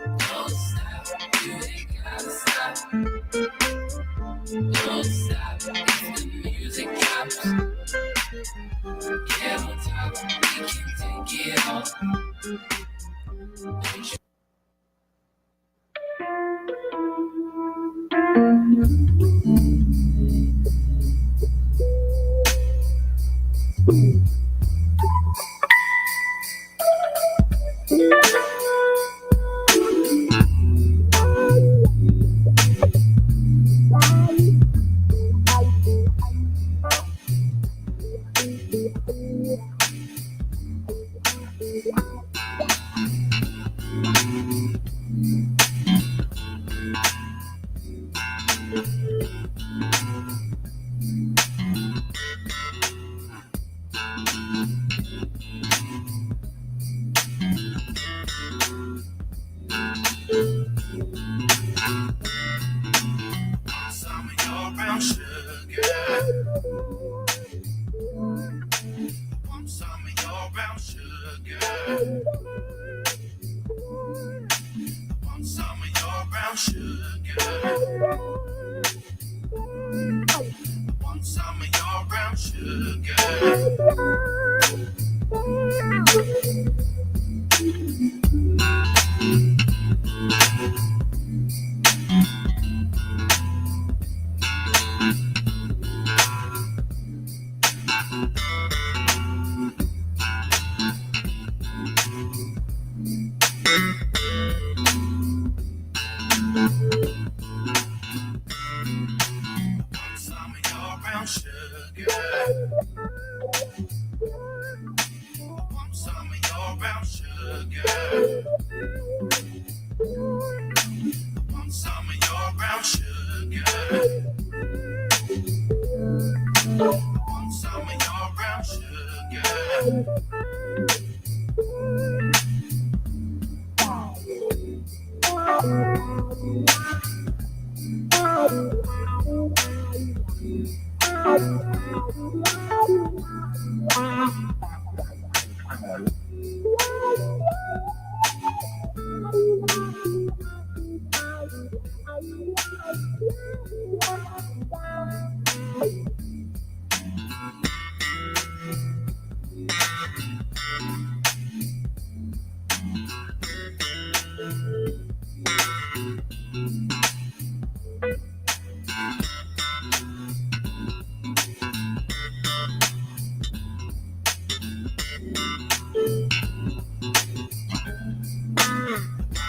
Don't stop, you ain't gotta stop. Don't stop, if the music drops. Get on top, we can take it off. Don't you some of your brown sugar? Want some of your brown sugar? Want some of your brown sugar? Want some of your brown sugar? Want some of your brown sugar? Want some of your brown sugar? Want some of your brown sugar? Want some of your brown sugar?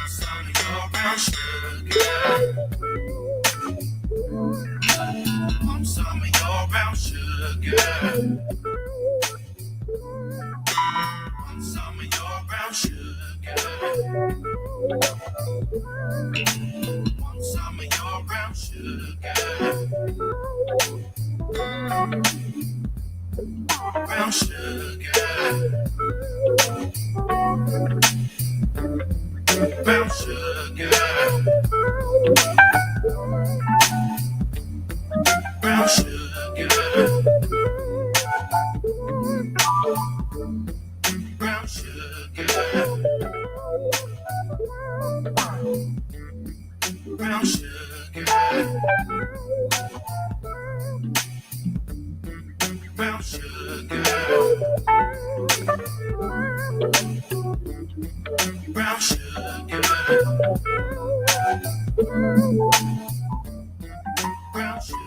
Some of your brown sugar. Want some of your brown sugar. Want some of your brown sugar. Want some of your brown sugar. Brown sugar. Brown sugar. Brown sugar. Brown sugar. Brown sugar. Brown sugar. Brown sugar. Brown sugar.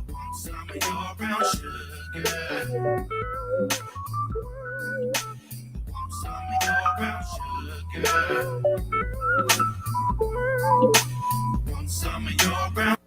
Want some of your brown sugar? Want some of your brown sugar? Want some of your brown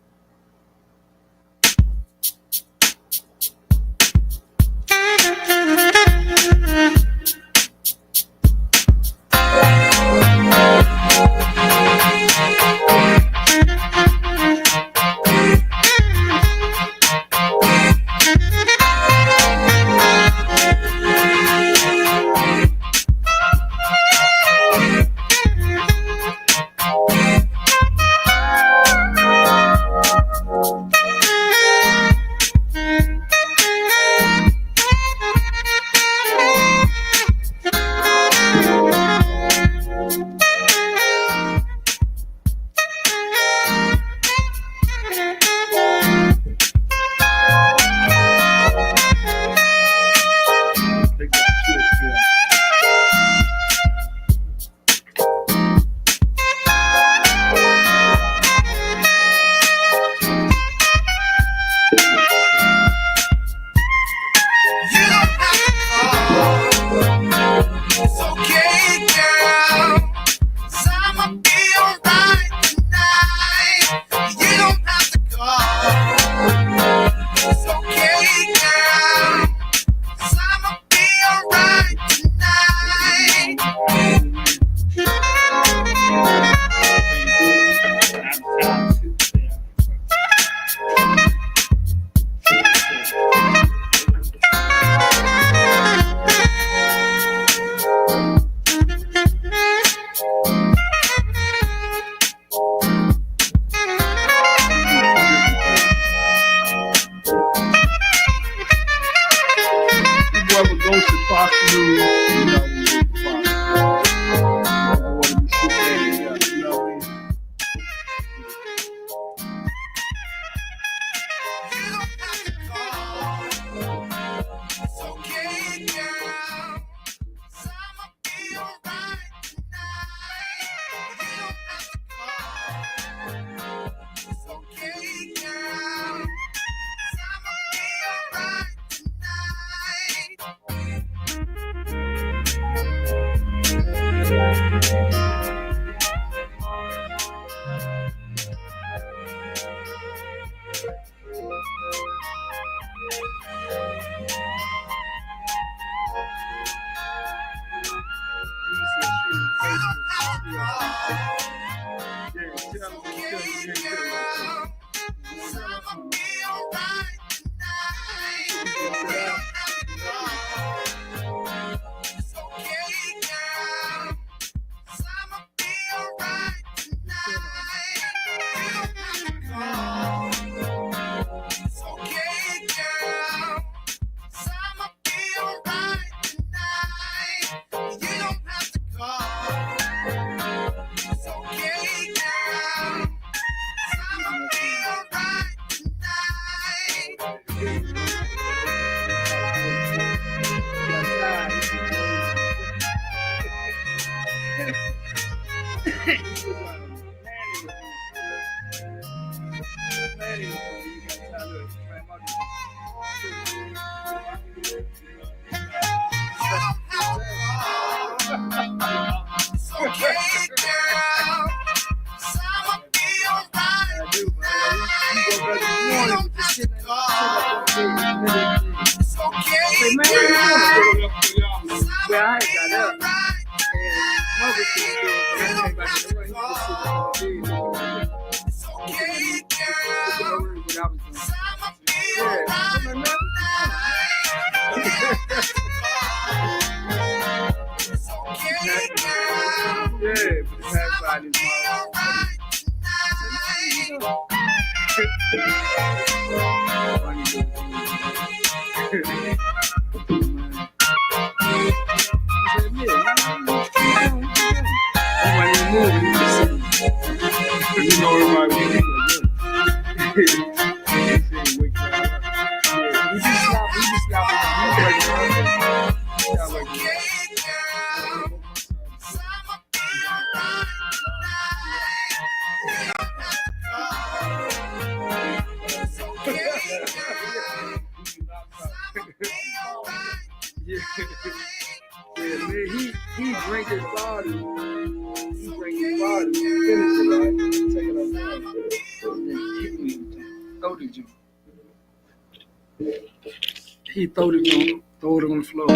He throw it on the floor.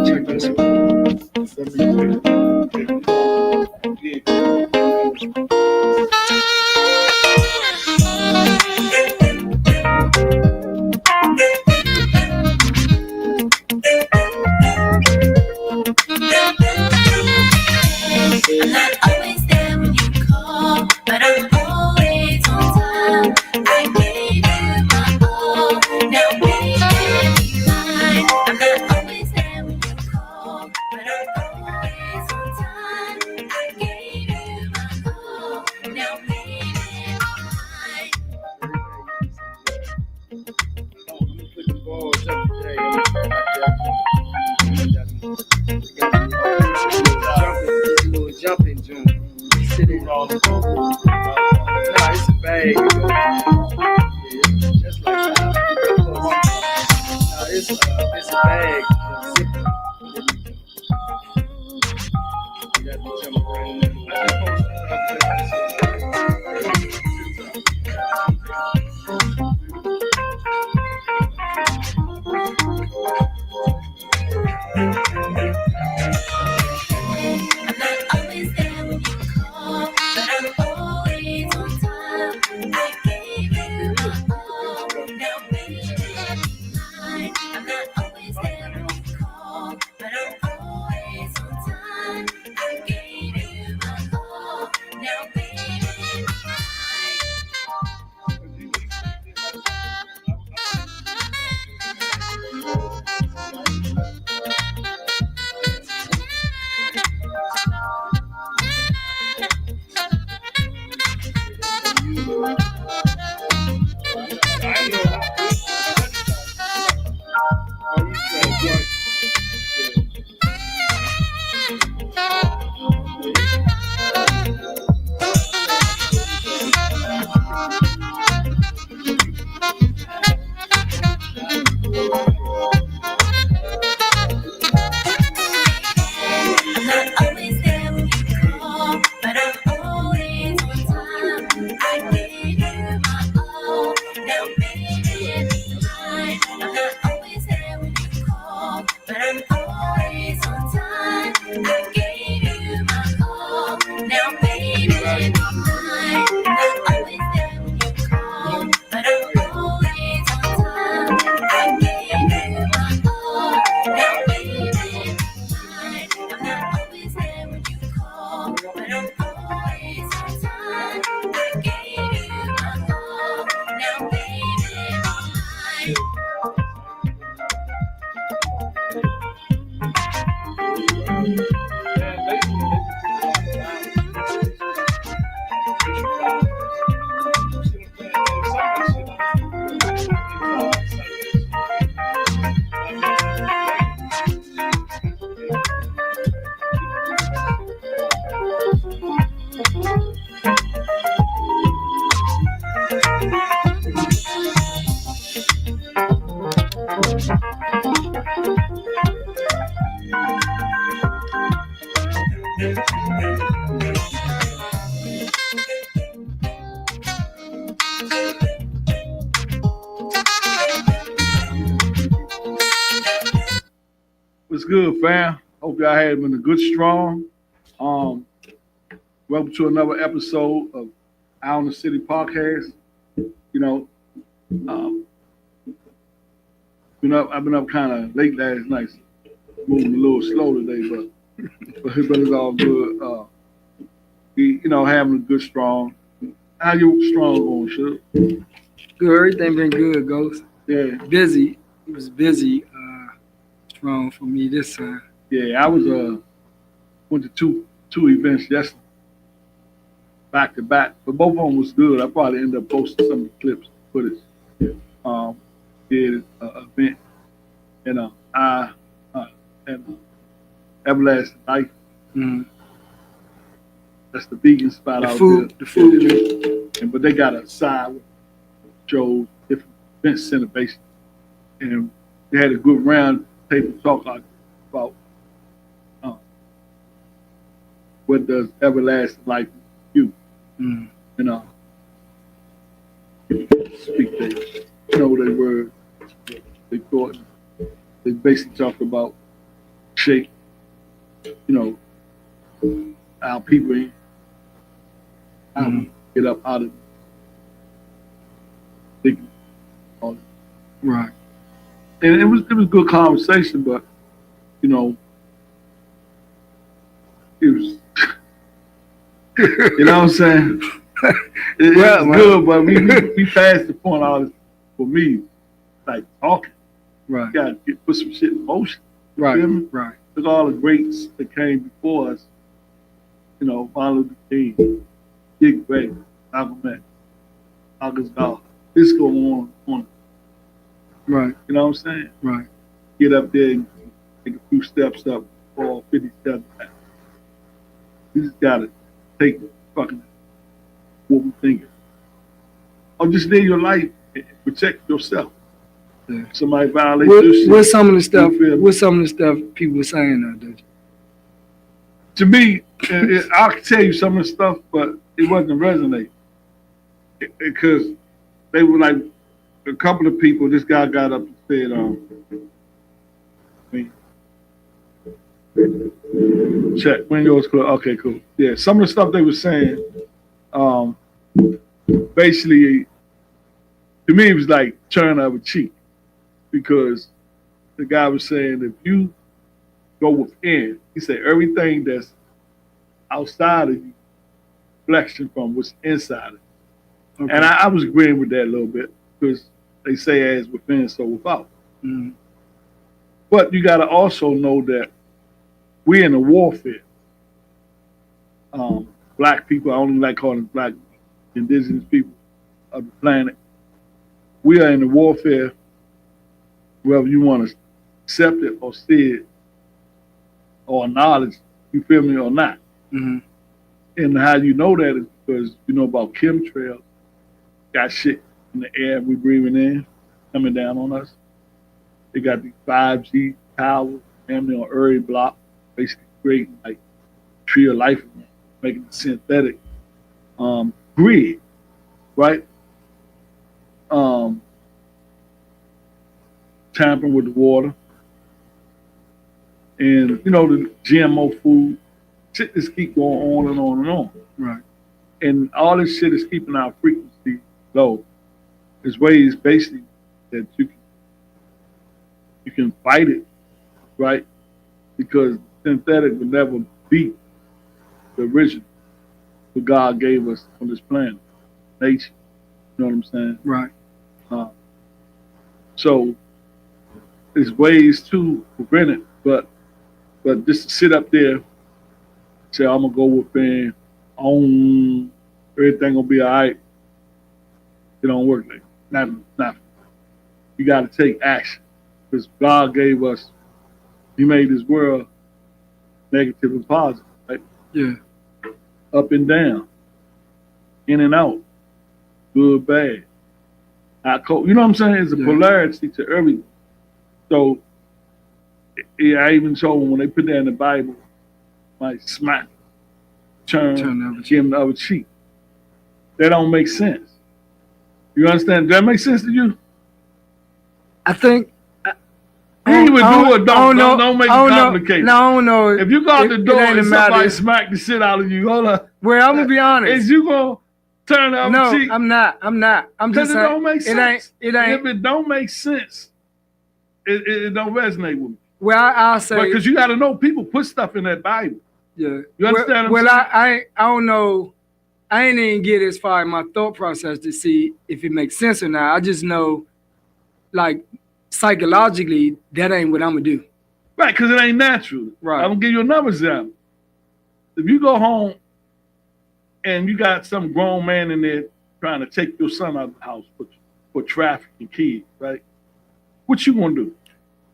Check this out. I'm not always there when you call, but I'm always on time. I gave you my all, now baby, be mine. I'm not always there when you call, but I'm always What's good, fam? Hope y'all had been a good strong. Um, Welcome to another episode of Out in the City Podcast. You know, um, I've been up kind of late last night, moving a little slow today, but it's all good. Having a good strong. How your strong going, Shug? Good, everything been good, Ghost. Yeah, Busy. It was busy. Strong for me this time. yeah. I was went to two events yesterday, back to back, but both of them was good. I probably end up posting some of the clips, footage. Did an event, and I and Everlasting Life. Mm. That's the vegan spot out The there. food. But they got a side with shows, different event center basically, and they had a good round table talk about what does everlasting life do. Mm. Speak they words, they thought. They basically talk about shape, our people, how we get up out of thinking all that. Right. And it was good conversation, but it was you know what I'm saying? It was good, but we passed the point. All this for me, like talking. Right. You gotta put some shit in motion. Right. Feel me? Right. Look at all the greats that came before us. Martin Luther King, Dick Gregory, Malcolm X, August Bell. This go on. Right. You know what I'm saying? Right. Get up there and take a few steps up, fall 50 steps back. You just gotta take fucking what we thinking. Or just live your life and protect yourself. Yeah. Somebody violates your shit. What's some of the stuff? You feel me? What's some of the stuff people were saying nowadays? To me, I can tell you some of the stuff, but it wasn't resonate because they were like a couple of people. This guy got up and said, check when yours clear. Okay, cool. Yeah, some of the stuff they were saying, basically, to me, it was like turn of a cheek because the guy was saying if you go within, he said everything that's outside of you, reflection from what's inside of you. Okay. And I was agreeing with that a little bit because they say as within, so without. Mm. But you got to also know that we're in a warfare. Black people, I only like calling black indigenous people of the planet. We are in a warfare, whether you want to accept it or see it or acknowledge, you feel me, or not. Mm-hmm. And how you know that is because you know about chemtrails, got shit in the air we breathing in, coming down on us. They got these 5G towers, on every block, basically creating like tree of life, making it synthetic grid, right? Tampering with the water. And the GMO food, shit just keep going on and on and on. Right. And all this shit is keeping our frequency low. There's ways basically that you can fight it, right? Because synthetic will never beat the original that God gave us on this planet, nature. You know what I'm saying? Right. So there's ways to prevent it, but But just to sit up there, say I'm gonna go within, everything gonna be all right. It don't work like that. Not. You got to take action because God gave us. He made this world negative and positive, right? Yeah. Up and down, in and out, good, bad. You know what I'm saying? It's a Yeah. polarity to everything. So, I even told them when they put that in the Bible, like smack, Turn the other give them the other cheek. That don't make sense. You understand? Does that make sense to you? I think. You even do it. Don't make it I don't know. complicated. No, I don't know. If you go out the It door ain't and a matter. somebody smack the shit out of you, hold up. Well, I'm gonna be honest. Is you gonna turn the other No, cheek? I'm not. I'm Because just it saying. don't make sense. It ain't. If it don't make sense, it don't resonate with me. Well, I'll say. Because you got to know people put stuff in that Bible. Yeah. You understand Well, what I'm saying? I don't know. I ain't even get as far in my thought process to see if it makes sense or not. I just know, like, psychologically, that ain't what I'm gonna do. Right, because it ain't natural. Right. I'm gonna give you another example. If you go home and you got some grown man in there trying to take your son out of the house for trafficking kids, right? What you gonna do?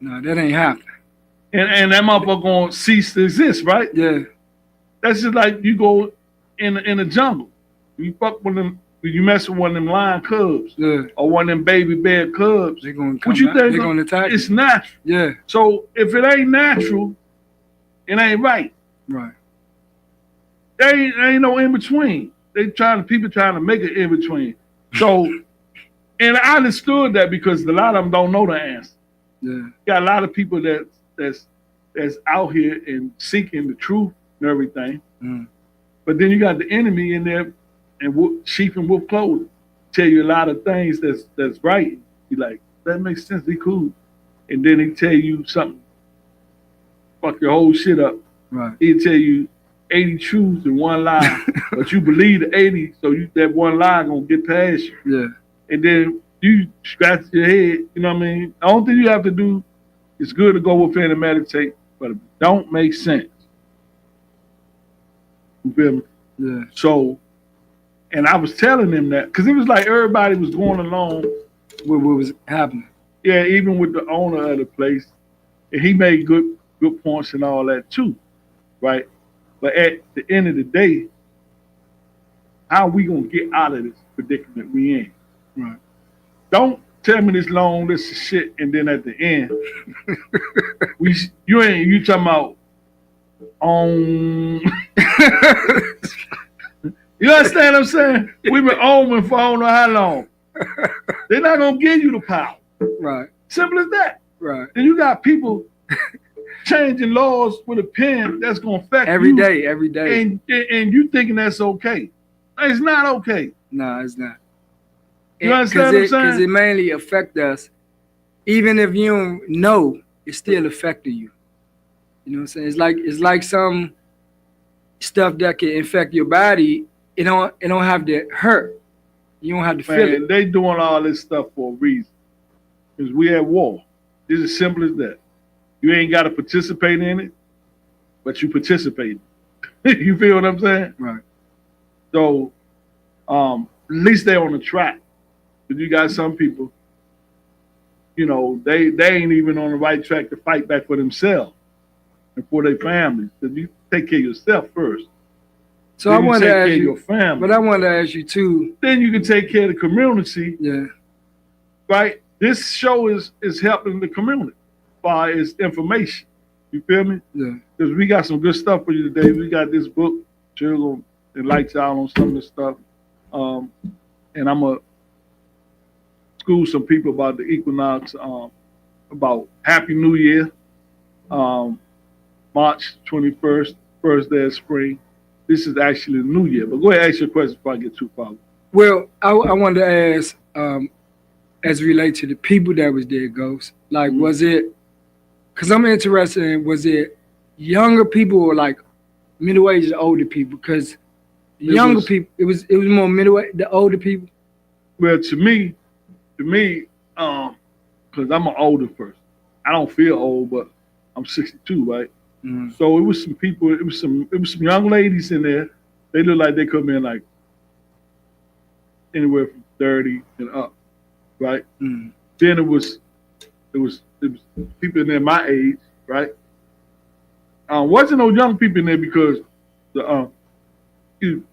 No, that ain't happening. And that motherfucker gonna cease to exist, right? Yeah. That's just like you go in the jungle. You fuck with them. You mess with one of them lion cubs Yeah. or one of them baby bear cubs. They're gonna come What you back. think? They're gonna attack you. It's natural. Yeah. So if it ain't natural, it ain't right. Right. There ain't no in between. People trying to make it in between. So, and I understood that because a lot of them don't know the answer. Yeah. Got a lot of people that's out here and seeking the truth and everything. Mm. But then you got the enemy in there and sheep and wolf clothing. Tell you a lot of things that's right. You like, that makes sense, he cool. And then he tell you something, fuck your whole shit up. Right. He'll tell you 80 truths and one lie, but you believe the 80, so that one lie gonna get past you. Yeah. And then you scratch your head, you know what I mean? The only thing you have to do is good to go within and meditate, but it don't make sense. You feel me? Yeah. So, and I was telling them that, because it was like everybody was going along. What was happening? Yeah, even with the owner of the place, and he made good points and all that too, right? But at the end of the day, how we gonna get out of this predicament we in? Right. Don't tell me this long list of shit, and then at the end, you talking about You understand what I'm saying? We've been oming for I don't know how long. They're not gonna give you the power. Right. Simple as that. Right. And you got people changing laws with a pen that's gonna affect Every you. day. And you thinking that's okay. It's not okay. No, it's not. You understand what I'm saying? Because it mainly affect us. Even if you don't know, it's still affecting you. You know what I'm saying? It's like some stuff that can infect your body. It don't have to hurt. You don't have to feel Man, it. they doing all this stuff for a reason. Because we at war. It's as simple as that. You ain't got to participate in it, but you participate. You feel what I'm saying? Right. So, at least they're on the track. But you got some people, you know, they ain't even on the right track to fight back for themselves and for their families. Because you take care of yourself first. So Then I you wanted take to care ask of you, your family. but I wanted to ask you too. Then you can take care of the community, Yeah. right? This show is helping the community as far as information. You feel me? Yeah. Because we got some good stuff for you today. We got this book, Chill and Lights Out on some of this stuff. And I'm going to school some people about the equinox, about Happy New Year, March 21st, first day of spring. This is actually the new year. But go ahead and ask your question before I get too far. Well, I wanted to ask, as it relates to the people that was there, Ghost. Like, was it? Because I'm interested in, was it younger people or like middle-aged or older people? Because younger people, it was more middle-aged, the older people. Well, to me, because I'm an older person. I don't feel old, but I'm 62, right? Mm. So it was some people. It was some young ladies in there. They looked like they come in like anywhere from 30 and up, right? Mm. Then it was people in there my age, right? Wasn't no young people in there because the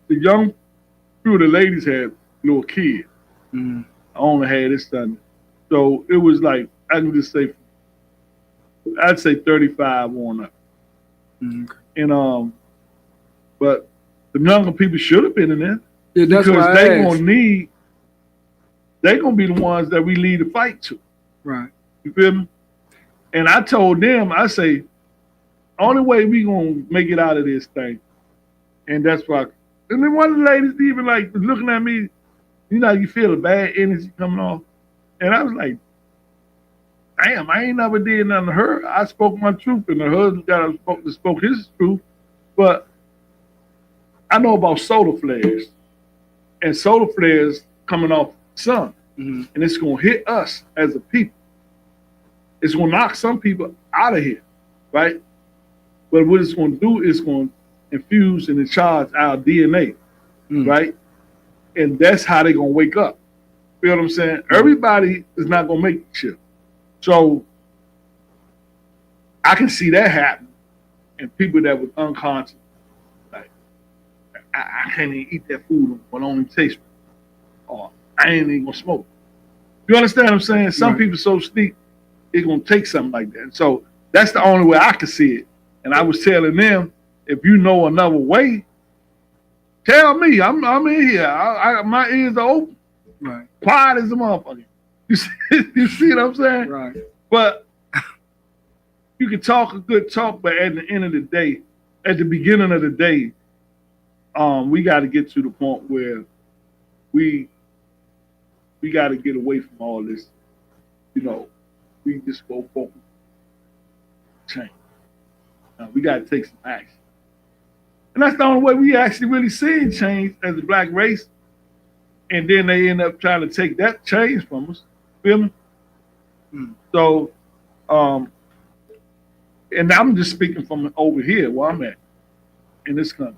young few of the ladies had little kids. Mm. I only had this son, so it was like I can just say I'd say 35 on up. Mm. And but the younger people should have been in there Yeah, that's because why they I gonna asked. need. They gonna be the ones that we lead the fight to. Right. You feel me? And I told them, I say, only way we gonna make it out of this thing, and that's why. And then one of the ladies even like was looking at me, you know, you feel a bad energy coming off, and I was like, damn, I ain't never did nothing to her. I spoke my truth, and her husband spoke his truth, but I know about solar flares, and solar flares coming off the sun, Mm-hmm. and it's gonna hit us as a people. It's gonna knock some people out of here, right? But what it's gonna do is gonna infuse and charge our DNA, Mm. right? And that's how they're gonna wake up. You know what I'm saying? Everybody is not gonna make the shit. So I can see that happen. And people that was unconscious, like, I can't even eat that food when only taste me. Or I ain't even gonna smoke. You understand what I'm saying? Some Right. people so sleep, it's gonna take something like that. And so that's the only way I can see it. And I was telling them, if you know another way, tell me. I'm in here. My ears are open. Right. Quiet as a motherfucker. You see what I'm saying? Right. But you can talk a good talk, but at the end of the day, at the beginning of the day, we got to get to the point where we got to get away from all this. You know, we just go focus, change. We got to take some action, and that's the only way we actually really seeing change as a black race. And then they end up trying to take that change from us. Feel me? Mm. So, and I'm just speaking from over here where I'm at in this country.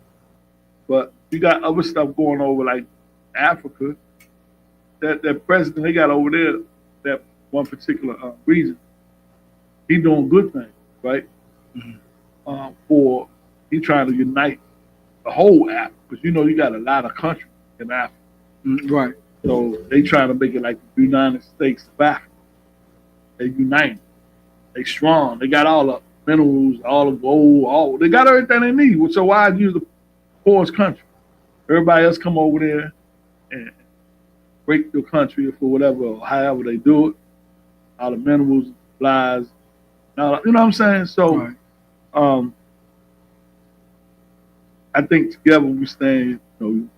But you got other stuff going over like Africa. That president they got over there, that one particular region, he doing good things, right? Mhm. For he trying to unite the whole Africa, because you know you got a lot of countries in Africa. Mm. Right. So they trying to make it like the United States of Africa. They unite. They strong. They got all the minerals, all the gold, they got everything they need. So why use the poorest country? Everybody else come over there and break your country for whatever, or however they do it. All the minerals, supplies, you know what I'm saying? So Right. I think together we stand, you know,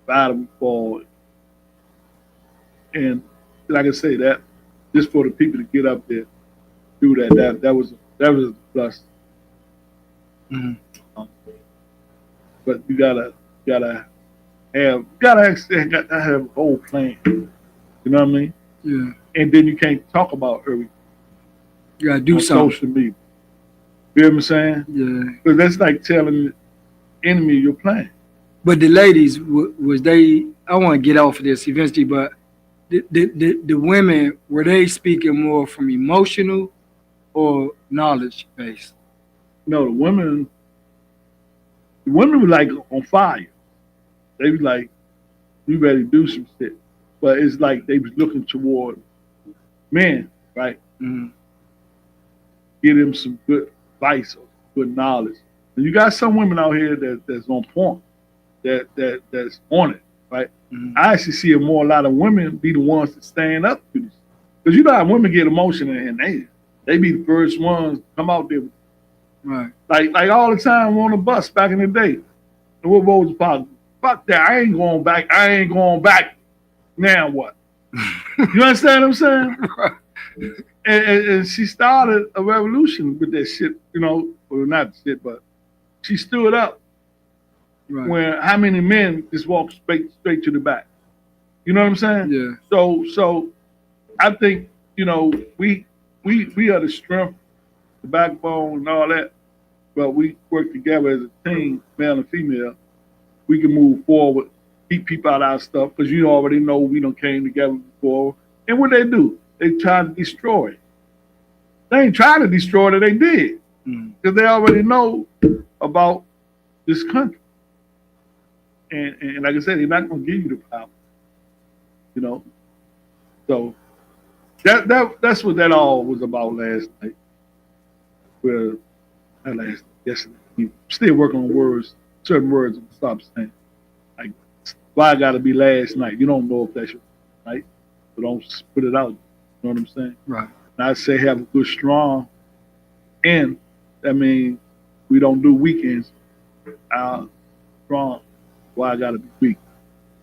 battle we fall. And like I say, that just for the people to get up there, do that was a plus. Mhm. But you gotta actually have a whole plan. You know what I mean? Yeah. And then you can't talk about everything You gotta do on something. social media. You know what I'm saying? Yeah. Because that's like telling the enemy your plan. But the ladies, was they? I want to get off of this eventually, but the women, were they speaking more from emotional or knowledge based? No, the women were like on fire. They was like, we ready to do some shit. But it's like they was looking toward men, right? Mm. Give them some good advice or good knowledge. And you got some women out here that's on point, that's on it, right? Mm. I actually see a lot of women be the ones that stand up to this. Because you know how women get emotional and they be the first ones to come out there. Right. Like all the time on the bus back in the day. And what was the problem? Fuck that. I ain't going back. Now what? You understand what I'm saying? And she started a revolution with that shit, you know, well, not shit, but she stood up Right. when how many men just walked straight to the back. You know what I'm saying? Yeah. So I think, you know, we are the strength, the backbone and all that. but we work together as a team, male and female. We can move forward, keep people out of our stuff, because you already know we done came together before. And what they do, they try to destroy it. They ain't trying to destroy it, they did. Because they already know about this country. And like I said, they're not going to give you the power. You know? So that's what that all was about last night. Well, not last night, yesterday. We still working on words, certain words I'm stop saying. Like, why I gotta be last night? You don't know if that's your night, so don't put it out. You know what I'm saying? Right. And I say have a good strong end. That means we don't do weekends. Strong. Why I gotta be weak.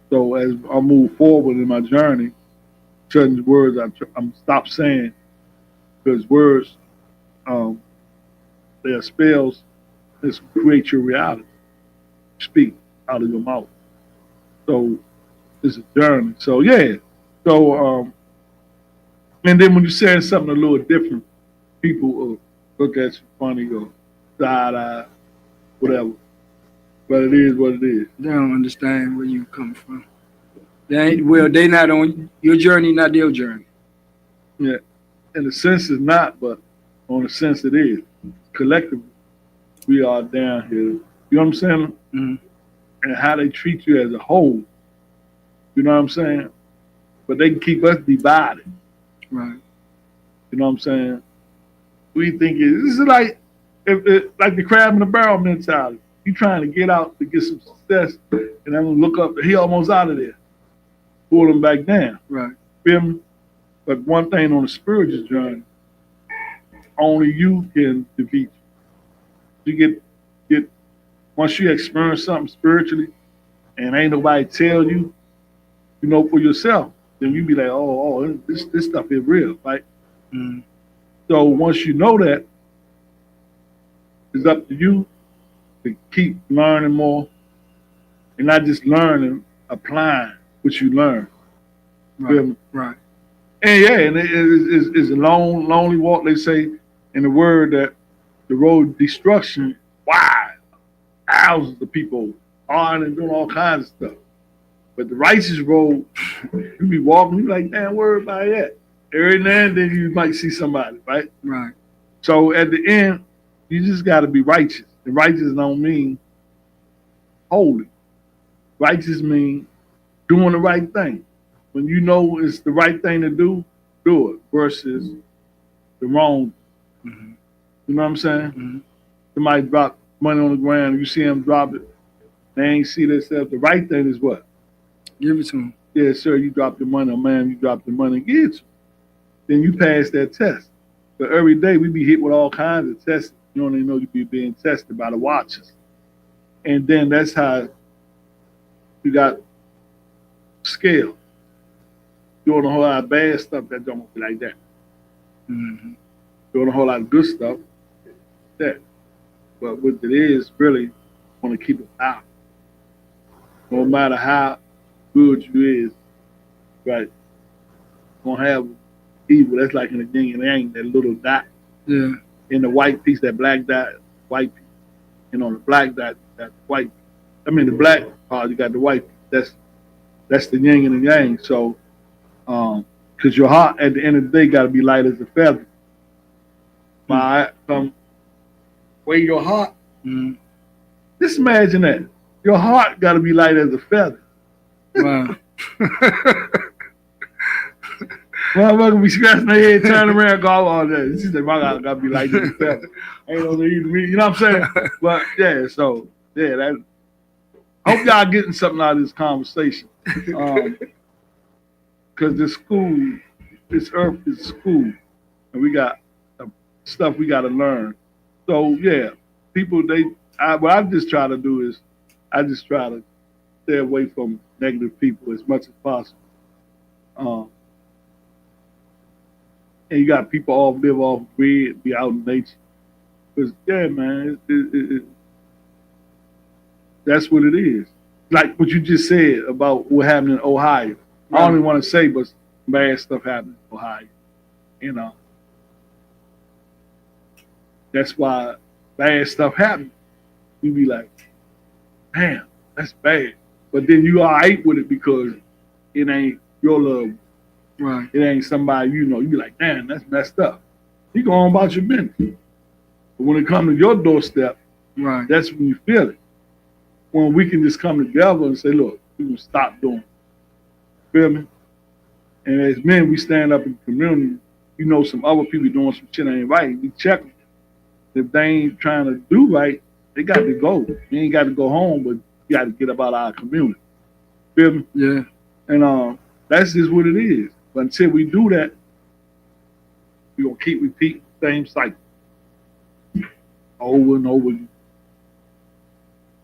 So as I move forward in my journey, certain words I'm stop saying, because words, they are spells that create your reality. Speak out of your mouth. So it's a journey. So yeah. So and then when you're saying something a little different, people will look at you funny or side eye, whatever. But it is what it is. They don't understand where you come from. They not on your journey, not their journey. Yeah. In a sense it's not, but on a sense it is. Collectively, we are down here. You know what I'm saying? Mm-hmm. And how they treat you as a whole. You know what I'm saying? But they can keep us divided. Right. You know what I'm saying? We think this is like like the crab in the barrel mentality. You trying to get out to get some success, and then look up, he almost out of there. Pull him back down. Right. Feel me? But one thing on the spiritual journey, only you can defeat you. You get once you experience something spiritually, and ain't nobody tell you, you know for yourself, then you be like, oh, this stuff is real, right? Mm-hmm. So once you know that, it's up to you to keep learning more, and not just learning, applying what you learn. Right. Right. And yeah, and it's a long, lonely walk. They say in the word that the road of destruction, wide, thousands of people on and doing all kinds of stuff. But the righteous road, you be walking, you like, damn, worried about that. Every now and then you might see somebody, right? Right. So at the end, you just got to be righteous. And righteous don't mean holy. Righteous mean doing the right thing. When you know it's the right thing to do it versus the wrong. Mm-hmm. You know what I'm saying? Mm-hmm. Somebody drop money on the ground, you see them drop it, they ain't see themselves. The right thing is what? Give it to them. Yeah, sir, you dropped your money, or ma'am, you dropped your money, give it to them. Then you pass that test. But every day we be hit with all kinds of tests. You don't even know you be being tested by the watchers. And then that's how you got scale. Doing a whole lot of bad stuff that don't be like that. Mm-hmm. Doing a whole lot of good stuff, that. But what it is, really, want to keep it out. No matter how good you is, right? Gonna have evil. That's like in the yin and yang, that little dot. Yeah. In the white piece, that black dot, white piece. And on the black dot, that white. I mean, the black part, you got the white piece. That's the yin and the yang. So, because your heart at the end of the day got to be light as a feather. Where your heart, just imagine that. Your heart got to be light as a feather. Wow. Motherfucker be scratching their head, turning around, go all that. She said, my God, got to be light as a feather. Ain't no need to me. You know what I'm saying? But yeah, so, yeah, that. I hope y'all getting something out of this conversation. Because this school, this earth is school, and we got stuff we got to learn. So yeah, people, what I just try to do is, I just try to stay away from negative people as much as possible. And you got people all live off grid, be out in nature. Because yeah, man, that's what it is. Like what you just said about what happened in Ohio. I don't even want to say, but bad stuff happened in Ohio. You know, that's why bad stuff happen, we be like, damn, that's bad. But then you all right with it because it ain't your love. Right. It ain't somebody you know. You be like, damn, that's messed up. You go on about your business. But when it comes to your doorstep, Right. that's when you feel it. When we can just come together and say, look, we can stop doing it. Feel me? And as men, we stand up in the community. You know, some other people doing some shit ain't right. We check them. If they ain't trying to do right, they got to go. You ain't got to go home, but you got to get about our community. Feel me? Yeah. And that's just what it is. But until we do that, we're going to keep repeating the same cycle over and over again.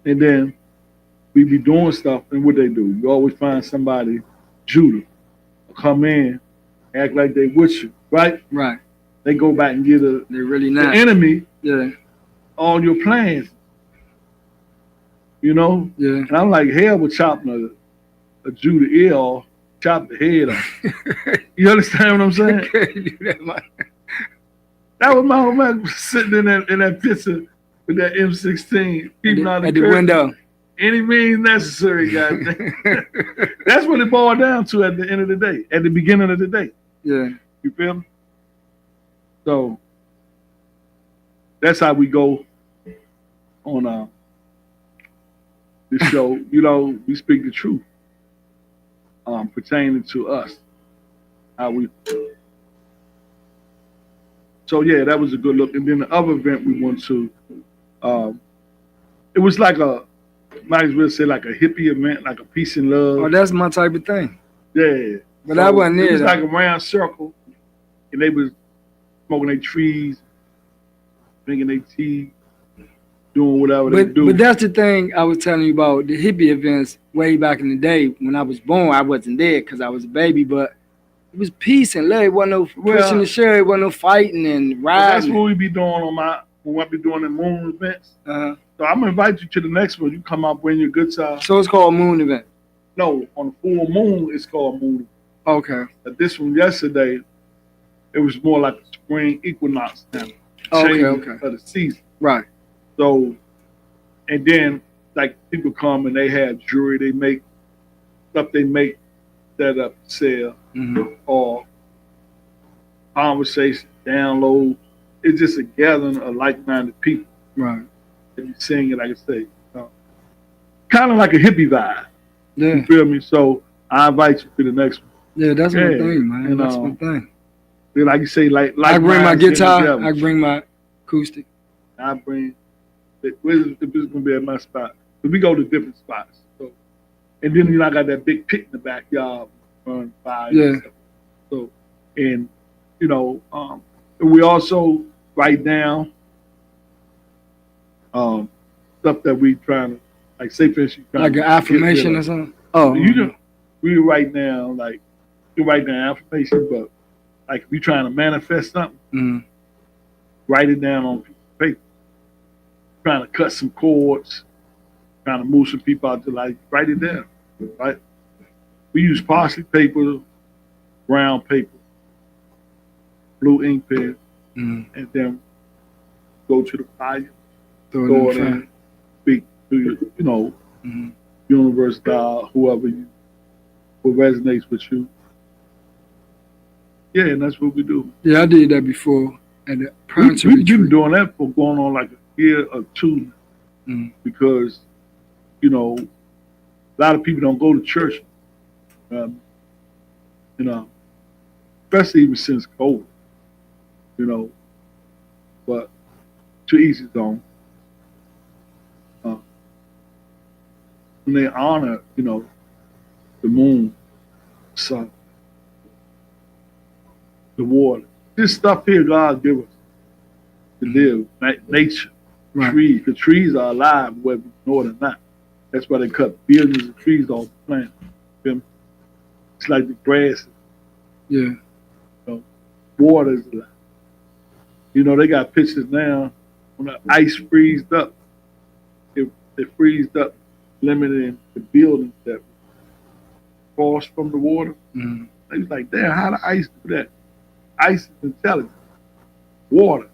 And then we be doing stuff, and what they do, you always find somebody, Judah, come in, act like they with you, right? Right. They go back and get the They're really not. enemy Yeah. all your plans. You know? Yeah. And I'm like, hell with chopping a Judah ear off, chop the head off. You understand what I'm saying? That was my old man sitting in that picture with that M16, peeping out At the the curtain. window. Any means necessary, goddamn. That's what it boiled down to at the end of the day, at the beginning of the day. Yeah. You feel me? So that's how we go on this show. You know, we speak the truth pertaining to us. How we. So yeah, that was a good look. And then the other event we went to, it was like might as well say like a hippie event, like a peace and love. Oh, that's my type of thing. Yeah. But I wasn't It there. was though. like a round circle, and they was smoking their trees, drinking their tea, doing whatever they do. But that's the thing I was telling you about the hippie events way back in the day. When I was born, I wasn't there because I was a baby, but it was peace and love. It wasn't no pushing the shirt. It wasn't no fighting and But that's riding. what we be doing when I be doing the moon events. Uh-huh. So I'm gonna invite you to the next one. You come out, bring your guitar. So it's called Moon Event. No, on the full moon, it's called moon. Okay. But this one yesterday, it was more like a spring equinox time. Okay, Change okay. of the season. Right. So, and then like people come and they have jewelry they make, stuff they make, set up, sell, Mm-hmm. or conversation, download. It's just a gathering of like-minded people. Right. And you sing it, like I say, kind of like a hippie vibe. Yeah. You feel me? So I invite you to the next one. Yeah, that's my Yeah, thing, man. and, That's my thing. Then, like you say, like I bring my minds getting guitar. together. I bring my acoustic. I bring. This is gonna be at my spot. But we go to different spots. So, and then I got that big pit in the backyard, run fire. Yeah. And stuff. So, and and we also write down stuff that we trying to, like, say for instance, Like an affirmation or something. Oh. we write down like you write down affirmation, but like if we trying to manifest something, Mm. write it down on paper. Trying to cut some cords, trying to move some people out to like write it down. Right? We use parsley paper, brown paper, blue ink pen, Mm. and then go to the fire, Throw go it in in the there, speak to your, Mhm. universe, God, whoever what resonates with you. Yeah, and that's what we do. Yeah, I did that before at the parents We've been retreat. doing that for going on like a year or two Mm. because, a lot of people don't go to church, especially even since COVID, but to each his own. When they honor, the moon, sun, the water. This stuff here God give us to live, nature, Right. trees. The trees are alive whether we know it or not. That's why they cut billions of trees off the planet. Feel me? It's like the grass, Yeah. water is alive. They got pictures now when the ice freezed up. It freezed up, limiting the buildings that cross from the water. Mm. They was like, damn, how the ice do that? Ice is intelligent. Water.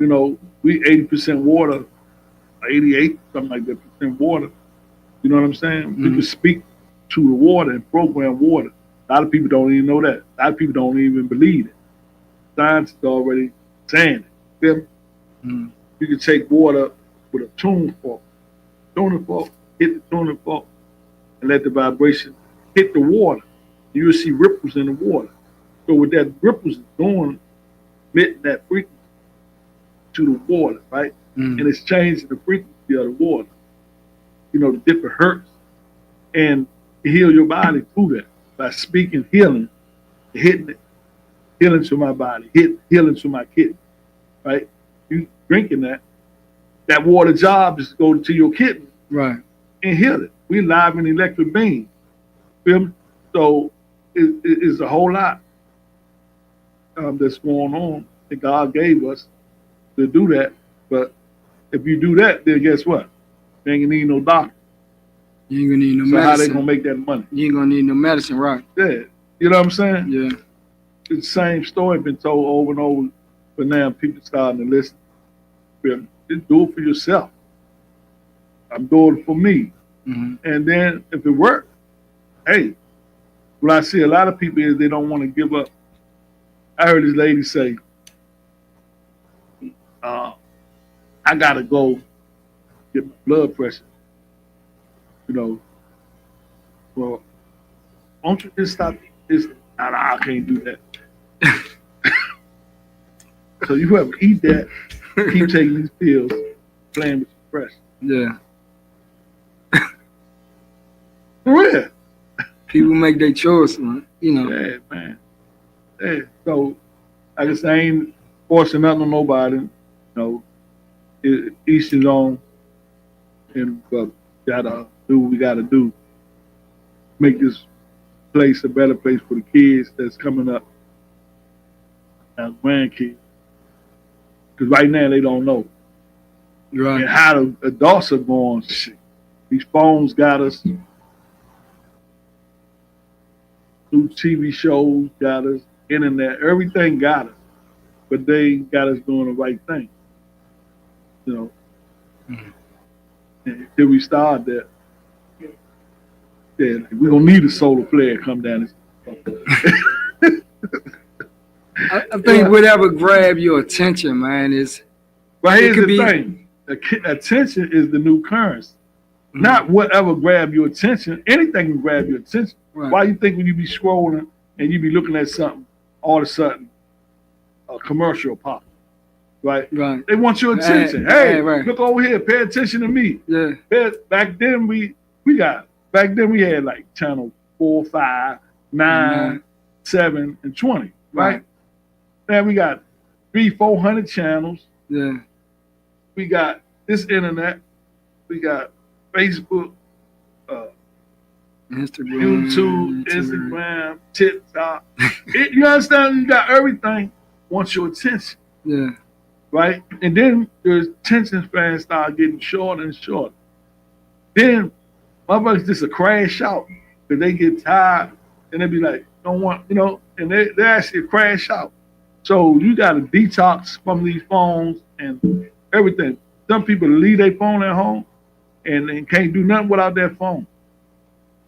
You know, we 80% water, 88, something like that percent water. You know what I'm saying? We can speak to the water and program water. A lot of people don't even know that. A lot of people don't even believe it. Science is already saying it. Feel me? You can take water with a tuning fork. Tuning fork, hit the tuning fork, and let the vibration hit the water. You'll see ripples in the water. So what that ripples is doing, emitting that frequency to the water, right? And it's changing the frequency of the water. You know, the different hertz. And heal your body through that by speaking healing, hitting it, healing to my body, healing to my kidney, right? You drinking that water job is to go to your kidney, right, and heal it. We live in electric beam, feel me? So it's a whole lot that's going on that God gave us to do that. But if you do that, then guess what? You ain't gonna need no doctor. You ain't gonna need no So medicine. how they gonna make that money? You ain't gonna need no medicine, right? Yeah, you know what I'm saying? Yeah. It's the same story been told over and over, but now people starting to listen. Just do it for yourself. I'm doing it for me. And then if it works, hey, what I see a lot of people is they don't want to give up. I heard this lady say, I gotta go get my blood pressure. You know, well, won't you just stop this? Nah, I can't do that. So you have to eat that, keep taking these pills, playing with your pressure. Yeah. For real. People make their choice, man. You know. Yeah, man. Yeah. So I guess I ain't forcing nothing on nobody. You know, each his own, and gotta do what we gotta do. Make this place a better place for the kids that's coming up, and grandkids. Because right now they don't know. Right. And how the adults are going, shit. These phones got us. New TV shows got us. Internet, everything got us. But they got us doing the right thing. You know. And until we start that, yeah, we're going to need a solar flare come down. I think whatever grab your attention, man, is. But here's could the be- thing. Attention is the new currency. Not whatever grab your attention. Anything can grab your attention. Right. Why you think when you be scrolling and you be looking at something, all of a sudden a commercial pop, right? Right. They want your attention. Hey, Hey, right. look over here. Pay attention to me. Yeah. Back then we had like channel 4, 5, 9, 7, and 20, right? Now we got 300-400 channels. Yeah. We got this internet. We got Facebook, Instagram. YouTube, Instagram, TikTok. You understand? You got everything wants your attention, Yeah. right? And then your attention span start getting shorter and shorter. Then motherfuckers just a crash out because they get tired and they be like, don't want, you know, and they actually crash out. So you got to detox from these phones and everything. Some people leave their phone at home and can't do nothing without their phone.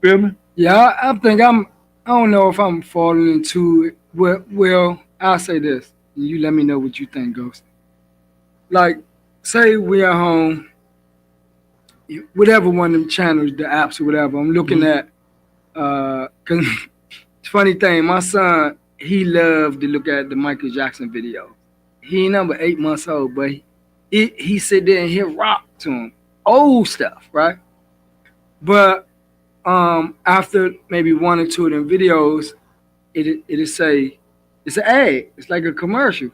Feel me? Yeah, I think I don't know if I'm falling into it. Well, I'll say this. And you let me know what you think, Ghost. Like, say we at home, whatever one of them channels, the apps or whatever, I'm looking at, cause it's funny thing, my son, he loved to look at the Michael Jackson video. He ain't number 8 months old, but he sit there and he'll rock to him. Old stuff, right? But after maybe 1 or 2 of them videos, it'll say, it's an ad. It's like a commercial.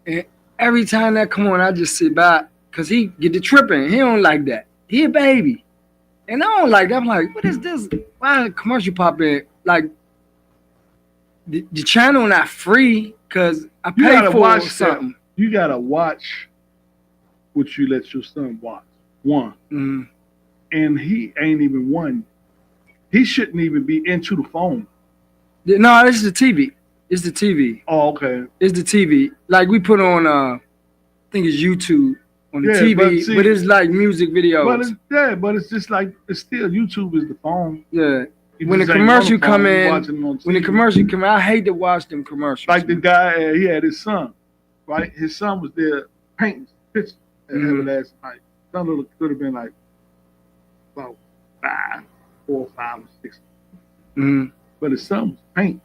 And every time that come on, I just sit back because he get the tripping. He don't like that. He a baby. And I don't like that. I'm like, what is this? Why the commercial pop in? Like, the channel not free because I You pay gotta for watch something. You gotta watch what you let your son watch. One. Mhm. And he ain't even one. He shouldn't even be into the phone. No, this is the TV. It's the TV. Oh, okay. It's the TV. Like we put on think it's YouTube on the Yeah, TV, but see- but it's like music videos. But it's just like it's still YouTube is the phone. Yeah. You When the just ain't on commercial phone, come you in, watching it on when the TV. commercial come out, I hate to watch them commercials. Like the guy, he had his son, right? His son was there painting pictures at Mhm. last night. Son could have been like about 4, 5, or 6. Mhm. But his son was painting.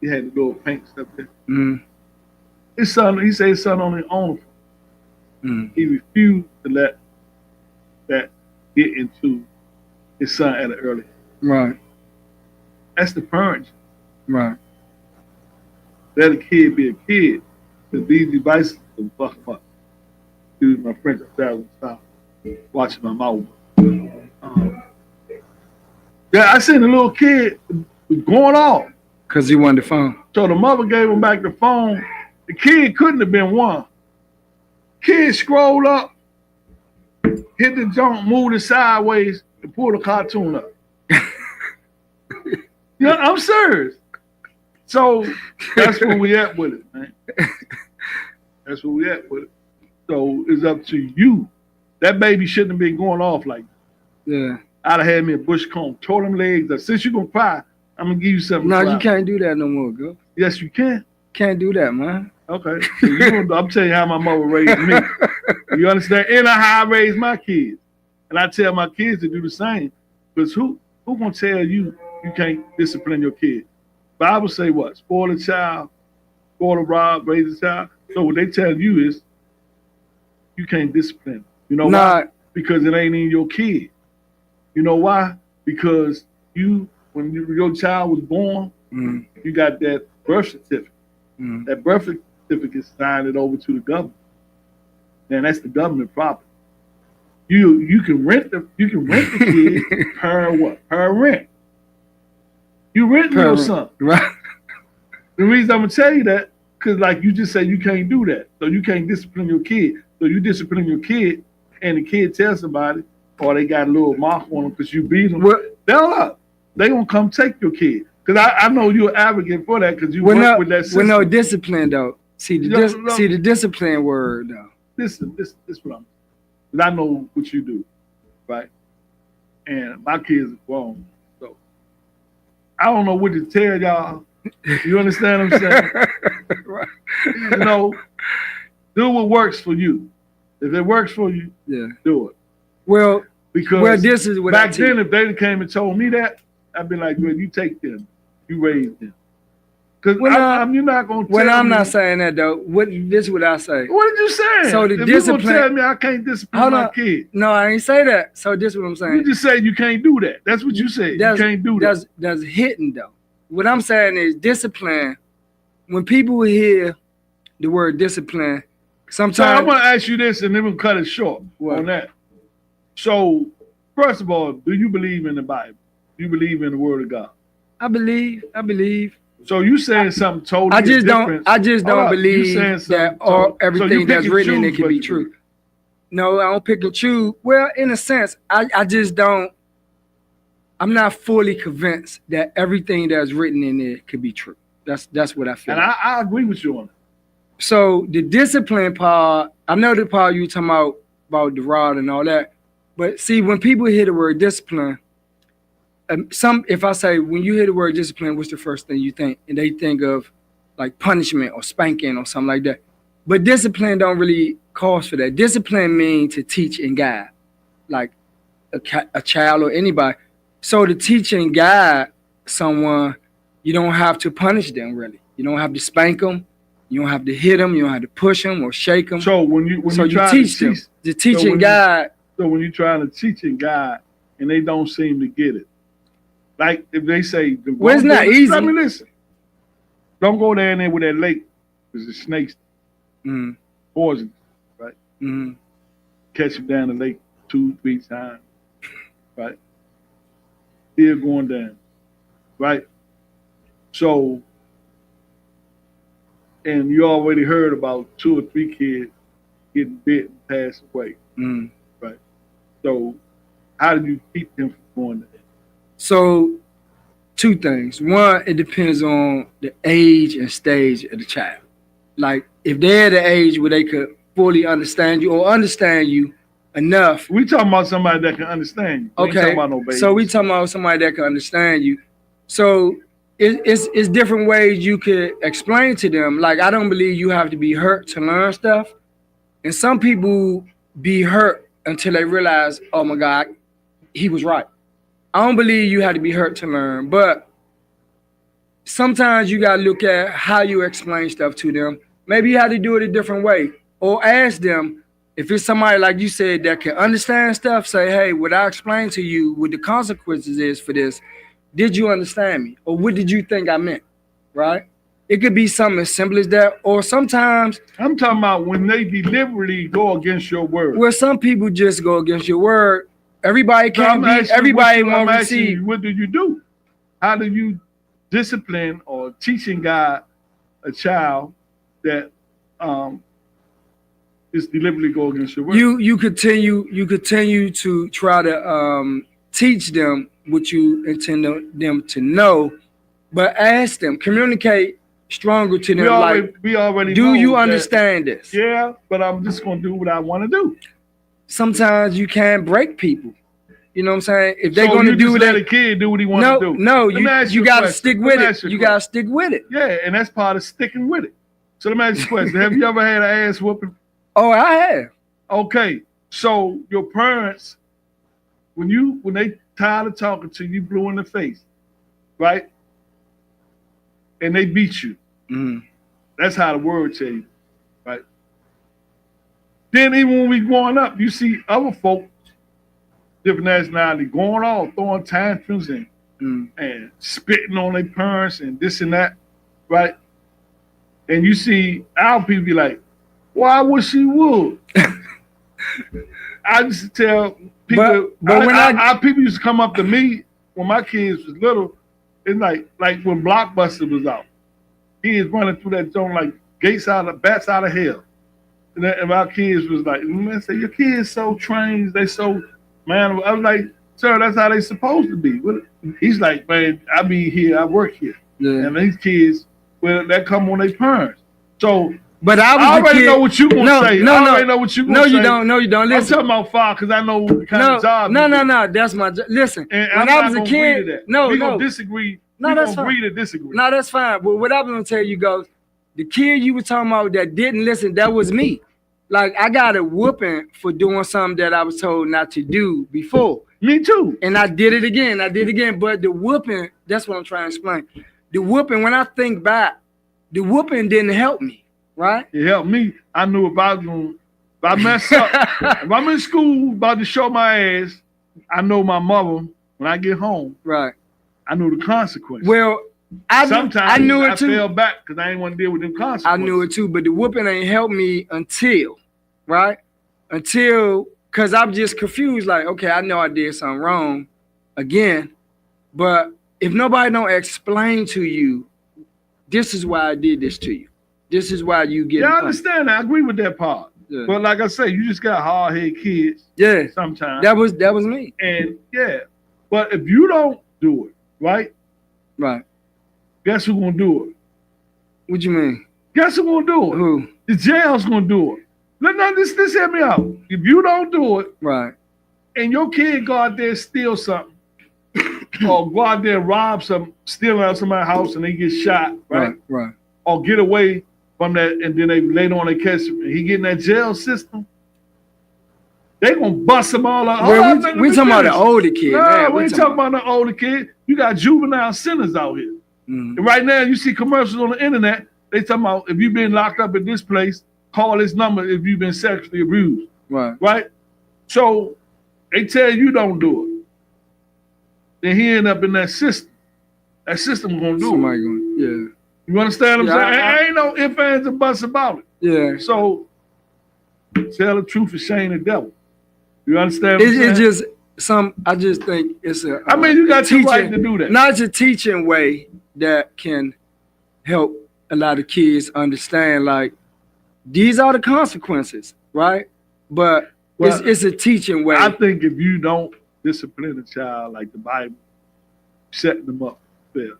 He had the little paint stuff there. Mhm. His son, he said his son only owned it. Mhm. He refused to let that get into his son at an early age. Right. That's the parent. Right. Let a kid be a kid. Because these devices will fuck them up. Excuse my French, I said I was stop watching my mouth. Yeah, I seen a little kid was going off. Cause he wanted the phone. So the mother gave him back the phone. The kid couldn't have been one. Kid scrolled up, hit the jump, moved it sideways, and pulled the cartoon up. Yeah, I'm serious. So that's where we at with it, man. That's where we at with it. So it's up to you. That baby shouldn't have been going off like that. Yeah. I'd have had me a bush comb, tore them legs up. Since you're gonna cry, I'm gonna give you something. No, to cry. you can't do that no more, girl. Yes, you can. Can't do that, man. Okay. So I'm telling you how my mother raised me. You understand? And how I raised my kids. And I tell my kids to do the same. Because who gonna tell you you can't discipline your kid? Bible say what? Spoil a child, spoil a rob, raise a child. So what they tell you is you can't discipline. You know why? Because it ain't in your kid. You know why? Because when your child was born, Mm. you got that birth certificate. Mm. That birth certificate signed it over to the government. And that's the government property. You can rent the kid per what? Per rent. You renting Per your rent. son. Right. The reason I'm gonna tell you that, because like you just said, you can't do that. So you can't discipline your kid. So you discipline your kid, and the kid tells somebody, or they got a little mark on them because you beat them. Well, They gonna come take your kid. Because I know you're advocate for that because you Well, work no, with that system. well, no discipline though. See No. the discipline word though. This what I'm. 'Cause I know what you do, right? And my kids are grown, so I don't know what to tell y'all. You understand what I'm saying? Right. You know, do what works for you. If it works for you, Yeah. do it. Well, Because this is what I back teach. then, if they came and told me that, I'd be like, "Well, you take them, you raise them." Because Well, you're not gonna. Well, tell I'm me, not saying that though. This is what I say. What did you say? So the if discipline- you gonna tell me I can't discipline Hold my on. kid, No, I ain't say that. So this is what I'm you saying. just say you can't do that. That's what you said. You can't do that. That's hitting though. What I'm saying is discipline. When people hear the word discipline, So I'm sometimes gonna ask you this, and then we'll cut it short What? on that. So, first of all, do you believe in the Bible? Do you believe in the Word of God? I believe. So you saying something totally I just different. don't Hold up, you believe saying that something all so you everything pick that's and written in it choose can what be you true. believe. No, I don't pick and choose. Well, in a sense, I just don't. I'm not fully convinced that everything that's written in it could be true. That's what I feel. And I agree with you on it. So the discipline part, I know the part you talking about the rod and all that, but see when people hear the word discipline, if I say when you hear the word discipline, what's the first thing you think? And they think of like punishment or spanking or something like that. But discipline don't really cause for that. Discipline means to teach and guide, like a child or anybody. So to teach and guide someone, you don't have to punish them really. You don't have to spank them. You don't have to hit them. You don't have to push them or shake them. So when you try teach to them. teach, The teach so when and you- guide. so when you're trying to teach and guide, and they don't seem to get it, like if they say, Well, it's not easy. Let me listen. Don't go down there with that lake, because the snakes Mm, poison. mm, Catch them down the lake 2-3 times, right? Still going down, right? So, and you already heard about 2 or 3 kids getting bit and passed away. mm. So, how do you keep them from going there? So, two things. One, it depends on the age and stage of the child. Like if they're at the age where they could fully understand you or understand you enough. We talking about somebody that can understand you. We ain't Okay, talking about no babies. so we talking about somebody that can understand you. So it's different ways you could explain to them. Like, I don't believe you have to be hurt to learn stuff. And some people be hurt until they realize, oh my God, he was right. I don't believe you have to be hurt to learn, but sometimes you gotta look at how you explain stuff to them. Maybe you have to do it a different way, or ask them if it's somebody like you said that can understand stuff. Say, hey, what I explained to you, what the consequences is for this, did you understand me, or what did you think I meant? Right? It could be something as simple as that, or sometimes I'm talking about when they deliberately go against your word. where some people just go against your word. Everybody So can't be. asking you Everybody I'm won't asking receive. you, what do you do? How do you discipline or teaching God a child that is deliberately go against your word? You continue to try to teach them what you intend them to know, but ask them, communicate stronger to them. we already do know you that- understand this? Yeah, but I'm just gonna do what I want to do. Sometimes you can't break people. You know what I'm saying? If they're So going to you do just that, let a kid do what he wants no, to do. no, Let me ask you a got to question. stick Let with me it. ask you a You got to stick with it. Yeah, and that's part of sticking with it. So let me ask you a question. Have you ever had an ass whooping? Oh, I have. Okay, so your parents, when they tired of talking to you, blue in the face, right? And they beat you. Mhm. That's how the word tell you, right? Then even when we growing up, you see other folk, different nationality, going off, throwing tantrums and spitting on their parents and this and that, right? And you see our people be like, well, I wish he would. I used to tell people, But when our people used to come up to me when my kids was little. It's like when Blockbuster was out, kids running through that zone like bats out of hell. And our kids was like, man, say your kids so trained, they so man. I was like, sir, that's how they supposed to be. He's like, man, I be here, I work here, Yeah. and these kids, well, that come on their parents. So. But I was I the already kid. know what you gonna say. No, I no. already know what you gonna No, say. you don't. No, you don't. I'm Listen. talking about fire because I know what kind of job. No, you no, do. no. That's my job. Listen. And when I'm I not was a gonna agree to kid, that. no, we no. gonna disagree. No, we that's gonna agree fine. to disagree. No, that's fine. But what I'm gonna tell you goes, the kid you were talking about that didn't listen, that was me. Like, I got a whooping for doing something that I was told not to do before. Me too. And I did it again. But the whooping, that's what I'm trying to explain. The whooping, when I think back, the whooping didn't help me, right? It helped me. I knew if I mess up, if I'm in school about to show my ass, I know my mother, when I get home, Right. I knew the consequences. Well, Sometimes I knew it I too. fell back because I didn't want to deal with them consequences. I knew it too, but the whooping ain't helped me until, right? Because I'm just confused. Like, okay, I know I did something wrong again, but if nobody don't explain to you, this is why I did this to you. This is why you get. Yeah, I understand that. I agree with that part. Yeah. But like I say, you just got hard-headed kids Yeah, sometimes. that was me. And yeah, but if you don't do it, right? Right. Guess who's gonna do it? What you mean? Guess who's gonna do it? Who? The jail's gonna do it. Now, this hear me out. If you don't do it, Right. and your kid go out there steal something, or go out there rob something, steal out somebody's house, and they get shot, right? Right. Or get away from that, and then they later on they catch him, and he get in that jail system. They gonna bust him all up. Well, Hold on, we let me talking about the finish. older kid. No, man. we ain't talking about the older kid. You got juvenile sinners out here. Mhm. And right now, you see commercials on the internet. They talking about if you've been locked up at this place, call this number if you've been sexually abused. Right. Right? So they tell you don't do it. Then he end up in that system. That system gonna do Somebody it. going. You understand what Yeah, I'm saying? I- Ain't no ifs, ands, and buts about it. Yeah. So tell the truth and shame the devil. You understand what I'm It's saying? just I just think it's a. I mean, you got the teaching, right to do that. Not a teaching way that can help a lot of kids understand. Like, these are the consequences, right? But Well, it's a teaching way. I think if you don't discipline a child like the Bible, setting them up fair.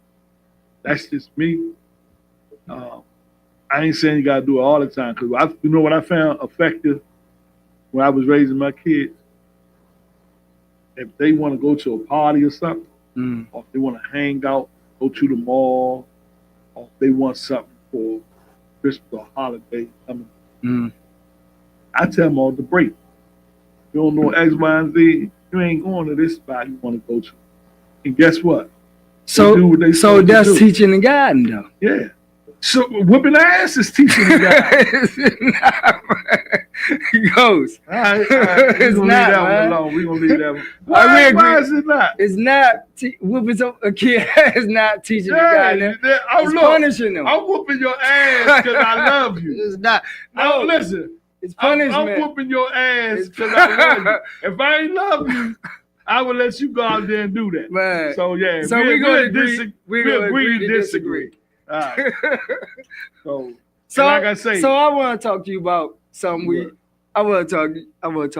That's just me. I ain't saying you gotta do it all the time, because you know what I found effective when I was raising my kids? If they want to go to a party or something, Mm. or if they want to hang out, go to the mall, or if they want something for Christmas or holiday coming, Mm. I tell them all to break. You don't know X, Y, and Z, you ain't going to this spot you want to go to. And guess what? do So what they so supposed to that's do. teaching and guiding though. Yeah. So whooping ass is teaching the guy. It goes. All right. We're It's gonna leave not, that man. one alone. We're gonna leave that one. I Why agree. is it not? It's not whooping a kid. It's not teaching Yeah, and guiding. oh, It's look, punishing them. I'm whooping your ass because I love you. It's not. No, No, listen. it's I'm punishment. whooping your ass It's- because I love you. If I ain't love you, I would let you go out there and do that. Man. So yeah, So we're gonna agree. we We're gonna agree to disagree. All right. So, So, and like I say, so I want to talk to you about something. What? I want to talk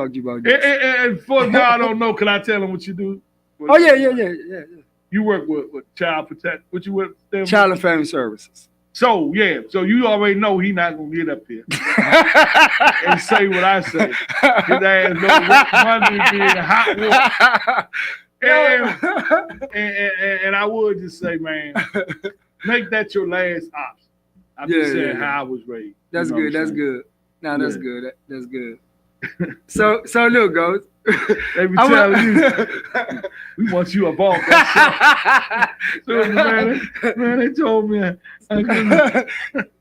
to you about and, this. and for y'all don't know, can I tell them what you do? Oh yeah. You work with child protect. What you with them? Child and Family Services. So yeah, so you already know he not gonna get up here and say what I say. His ass no money being hot water. And I would just say, man, make that your last option. I'm just saying how I was raised. That's You know good. what I'm That's saying? good. No, that's Yeah. good. That's good. So look, Ghost. They be telling you, we want you up off that shit. So, man, they told me.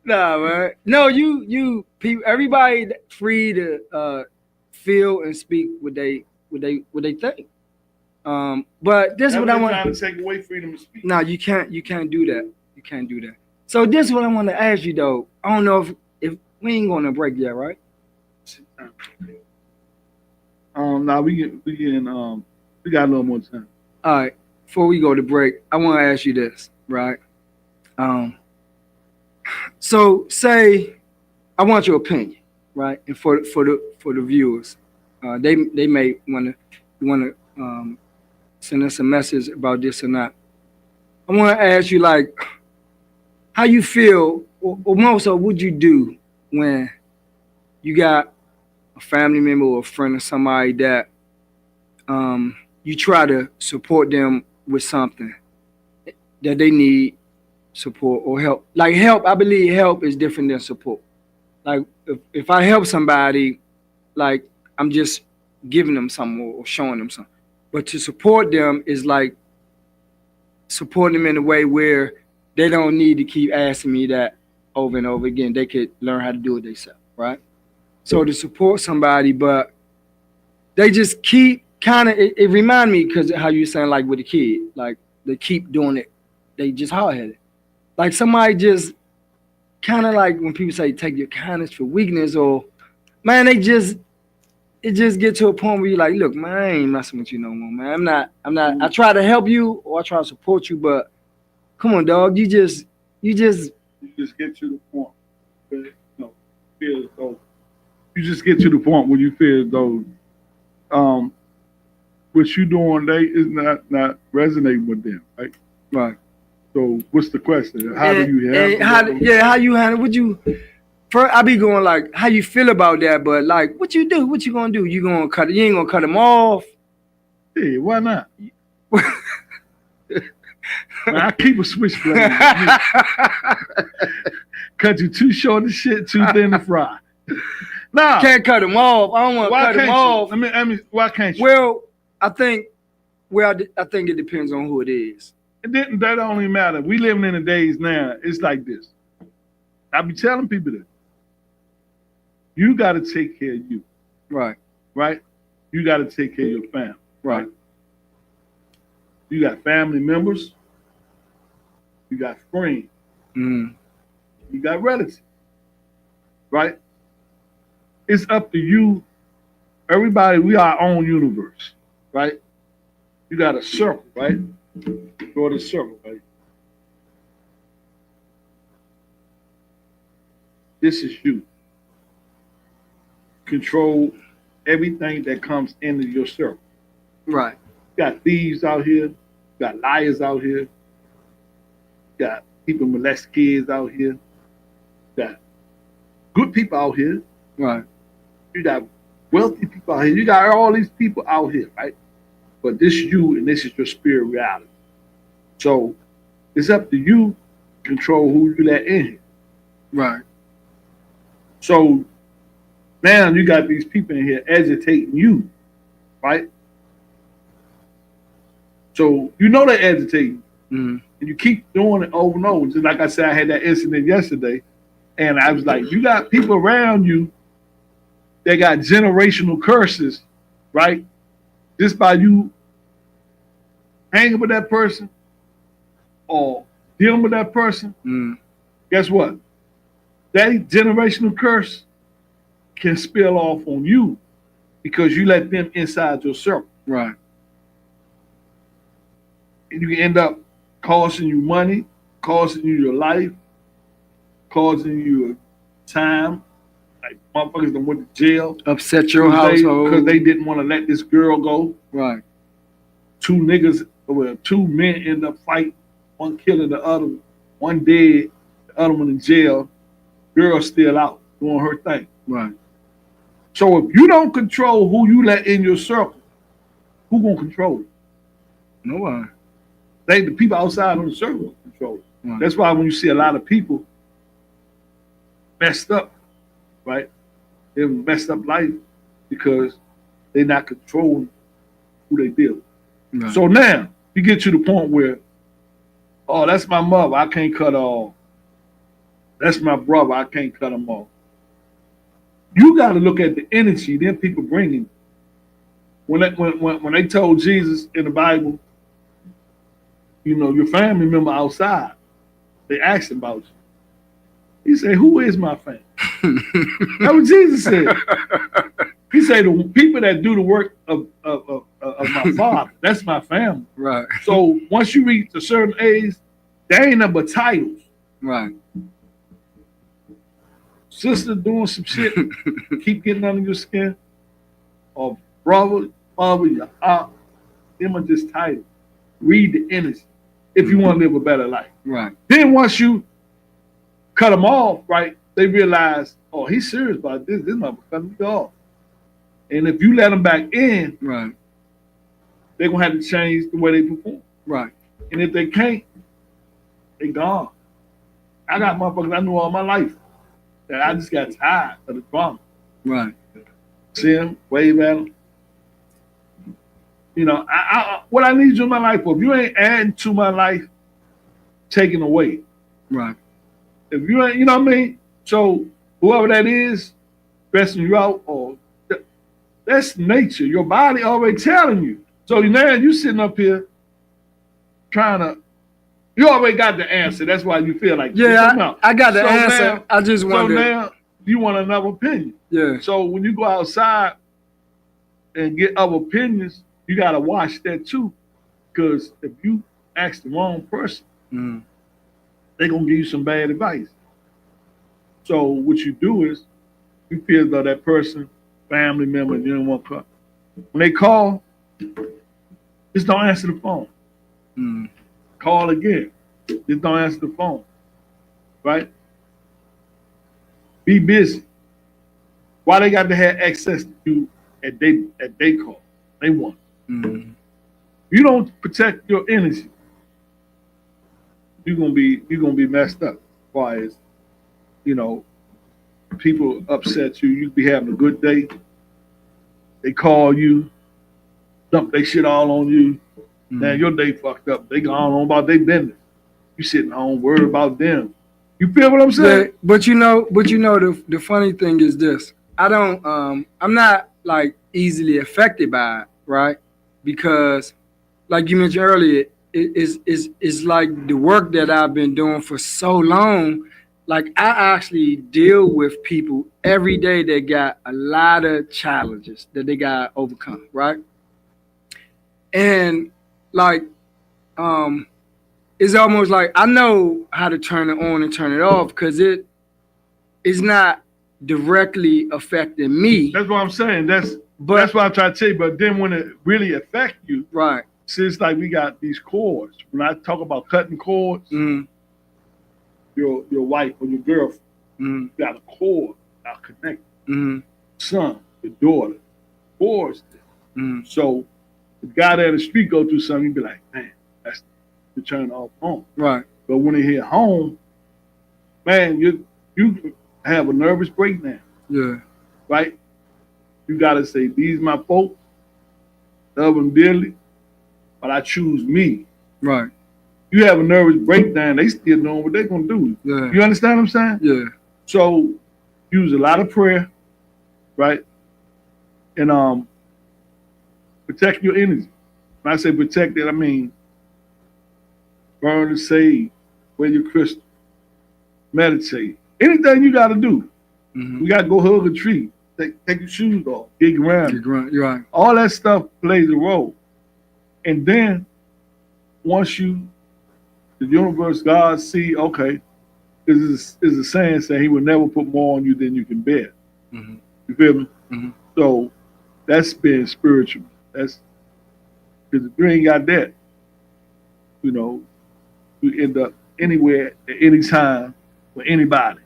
Nah, man. No, you people, everybody free to feel and speak what they think. But this is what I want. trying to take away freedom of speech. No, you can't do that. You can't do that. So this is what I want to ask you though. I don't know if we ain't going to break yet, right? Now we got a little more time. All right. Before we go to break, I want to ask you this, right? So say I want your opinion, right? And for the viewers, they may want to send us a message about this or not. I want to ask you like how you feel, or more so, what you do when you got a family member or a friend or somebody that you try to support them with something that they need support or help. Like help, I believe help is different than support. Like if I help somebody, like I'm just giving them something or showing them something. But to support them is like supporting them in a way where they don't need to keep asking me that over and over again. They could learn how to do it themselves, right? So to support somebody, but they just keep kind of, it remind me because how you saying like with a kid, like they keep doing it. They just hard-headed. Like somebody just kind of like when people say take your kindness for weakness or, man, it just get to a point where you're like, look, man, I ain't messing with you no more, man. I'm not, I try to help you or I try to support you, but come on, dog, you just You just get to the point where feel as though you just get to the point where you feel as though what you doing they is not resonating with them, right? right. So what's the question? How do you handle how you handle? Would you? First, I be going like, how you feel about that? But like, what you do? What you gonna do? You gonna cut? You ain't gonna cut them off? Yeah, why not? Man, I keep a switchblade. Cut you too short of shit, too thin to fry. Nah, Can't cut them off. I don't want to why cut them can't off. you? I mean, why can't you? Well, I think it depends on who it is. That don't even matter. We living in the days now. It's like this. I be telling people this. You got to take care of you, Right. right? You got to take care of your family. Right. You got family members. You got friends. Mm. You got relatives, right? It's up to you. Everybody, we are our own universe, right? You got a circle, right? Draw the circle, right? This is you. Control everything that comes into your circle. Right. You got thieves out here. You got liars out here. You got people molest kids out here. You got good people out here. Right. You got wealthy people out here. You got all these people out here, right? But this is you, and this is your spirit reality. So it's up to you to control who you let in here. Right. So now you got these people in here agitating you, right? So you know they're agitating, Mm. and you keep doing it over and over. Just like I said, I had that incident yesterday, and I was like, you got people around you that got generational curses, right? Just by you hanging with that person or dealing with that person, Mm. guess what? That generational curse can spill off on you because you let them inside your circle. Right. And you can end up costing you money, costing you your life, causing you time. Like motherfuckers that went to jail Upset your household. because they didn't want to let this girl go. Right. Two men end up fighting, one killing the other, one dead, the other one in jail. Girl still out doing her thing. Right. So if you don't control who you let in your circle, who gonna control it? No one. The people outside of the circle control it. Right. That's why when you see a lot of people messed up, right? They have a messed up life because they're not controlling who they deal with. Right. So now you get to the point where, oh, that's my mother, I can't cut her off. That's my brother, I can't cut him off. You got to look at the energy them people bringing. When they told Jesus in the Bible, you know, your family member outside, they asked him about you. He said, "Who is my family?" That's what Jesus said. He said, "The people that do the work of my Father, that's my family." Right. So once you reach a certain age, there ain't nothing but titles. Right. Sister doing some shit, keep getting under your skin, or brother, father, your aunt, them are just titles. Read the energy if you want to live a better life. Right. Then once you cut them off, right, they realize, oh, he's serious about this. This motherfucker cutting me off. And if you let them back in, Right. they're going to have to change the way they perform. Right. And if they can't, they gone. I got motherfuckers I knew all my life that I just got tired of the drama. Right. See them, wave at them. You know, what I need you in my life for, if you ain't adding to my life, taking away. Right. If you ain't, you know what I mean? So whoever that is, stressing you out, or that's nature. Your body already telling you. So now you sitting up here trying to, you already got the answer. That's why you feel like Yeah, I got the So answer. now- I just So wonder. now you want another opinion. Yeah. So when you go outside and get other opinions, you gotta watch that too. Because if you ask the wrong person, Mm. they're gonna give you some bad advice. So what you do is you feel as though that person, family member, you don't want to call. When they call, just don't answer the phone. Mm. Call again. Just don't answer the phone. Right? Be busy. Why they got to have access to you at they call? They want. Mm. You don't protect your energy, you're gonna be messed up. As far as, you know, people upset you, you be having a good day. They call you, dump they shit all on you. Mm. Now your day fucked up. They gone on about their business. You sitting home worried about them. You feel what I'm saying? Yeah, but you know, the funny thing is this. I'm not like easily affected by it, right? Because like you mentioned earlier, it's like the work that I've been doing for so long. Like I actually deal with people every day that got a lot of challenges that they got to overcome, right? And like, it's almost like I know how to turn it on and turn it off because it's not directly affecting me. That's what I'm saying. That's why I try to tell you. But then when it really affects you, Right. see, it's like we got these cords. When I talk about cutting cords, Mm, your wife or your girlfriend mm, got a cord are connected. Mm-hmm. Son, your daughter, boys. Mm-hmm. So the guy there in the street go through something, you be like, man, that's the turn off home. Right. But when they hit home, man, you have a nervous breakdown, Yeah. right? You gotta say, these my folks, love them dearly, but I choose me. Right. You have a nervous breakdown, they still know what they're gonna do. Yeah. You understand what I'm saying? Yeah. So use a lot of prayer, right? And protect your energy. When I say protect it, I mean burn the sage, wear your crystal, meditate. Anything you gotta do. Mm-hmm. You gotta go hug a tree, take your shoes off, dig around. You're right. All that stuff plays a role. And then once the universe, God see, okay, is a saying saying he will never put more on you than you can bear. Mm-hmm. You feel me? Mhm. So that's being spiritual. That's because if you ain't got that, you end up anywhere at any time with anybody.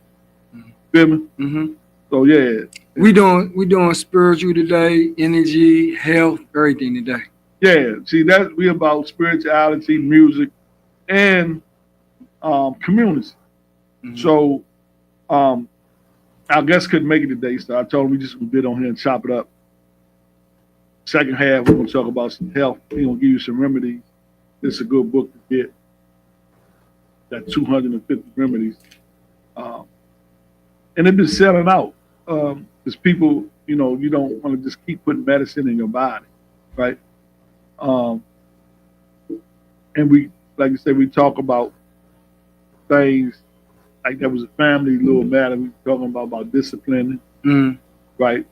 Mhm. Feel me? Mm-hmm. So yeah. We doing spiritual today, energy, health, everything today. Yeah. See, that we about spirituality, music, and community. Mhm. So our guest couldn't make it today, so I told him we just gonna get on here and chop it up. Second half, we're gonna talk about some health. We're gonna give you some remedies. This is a good book to get. Got 250 remedies. And it's been selling out. Because people, you don't want to just keep putting medicine in your body, right? And we, like I said, we talk about things like that was a family little matter. We were talking about disciplining, Mm-hmm. right?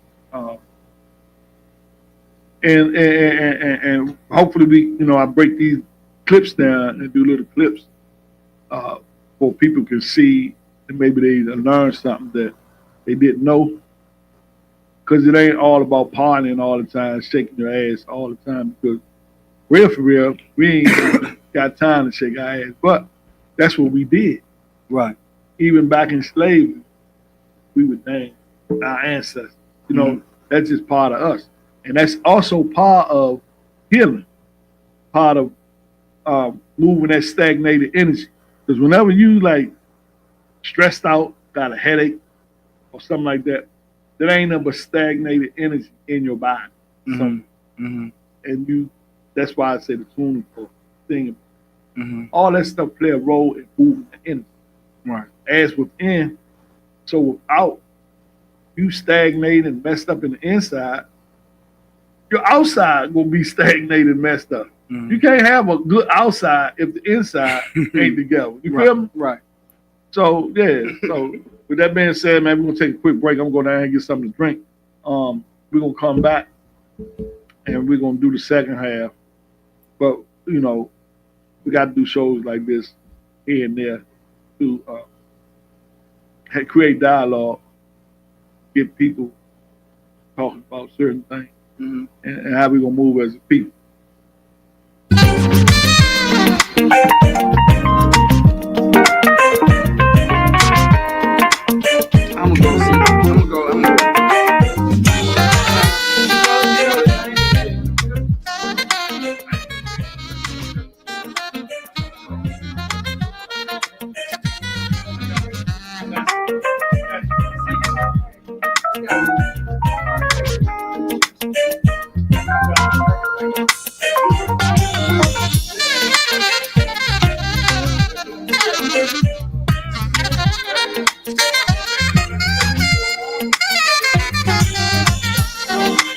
And hopefully we, I break these clips down and do little clips for people can see and maybe they learn something that they didn't know. Because it ain't all about partying all the time, shaking your ass all the time. Because for real, we ain't got time to shake our ass. But that's what we did. Right. Even back in slavery, we would name our ancestors. That's just part of us. And that's also part of healing, part of moving that stagnated energy. Because whenever you stressed out, got a headache or something like that, there ain't nothing but stagnated energy in your body. Mm-hmm. Mm-hmm. And that's why I say the tuning for singing. Mm-hmm. All that stuff play a role in moving the energy. Right. As within, so without you stagnated and messed up in the inside, your outside will be stagnated and messed up. Mm-hmm. You can't have a good outside if the inside ain't together. You feel me? Right. So yeah. So with that being said, man, we're gonna take a quick break. I'm gonna go down and get something to drink. We're gonna come back and we're gonna do the second half. But we got to do shows like this here and there to create dialogue, get people talking about certain things, Mm-hmm. and how we gonna move as a people. I'm gonna go.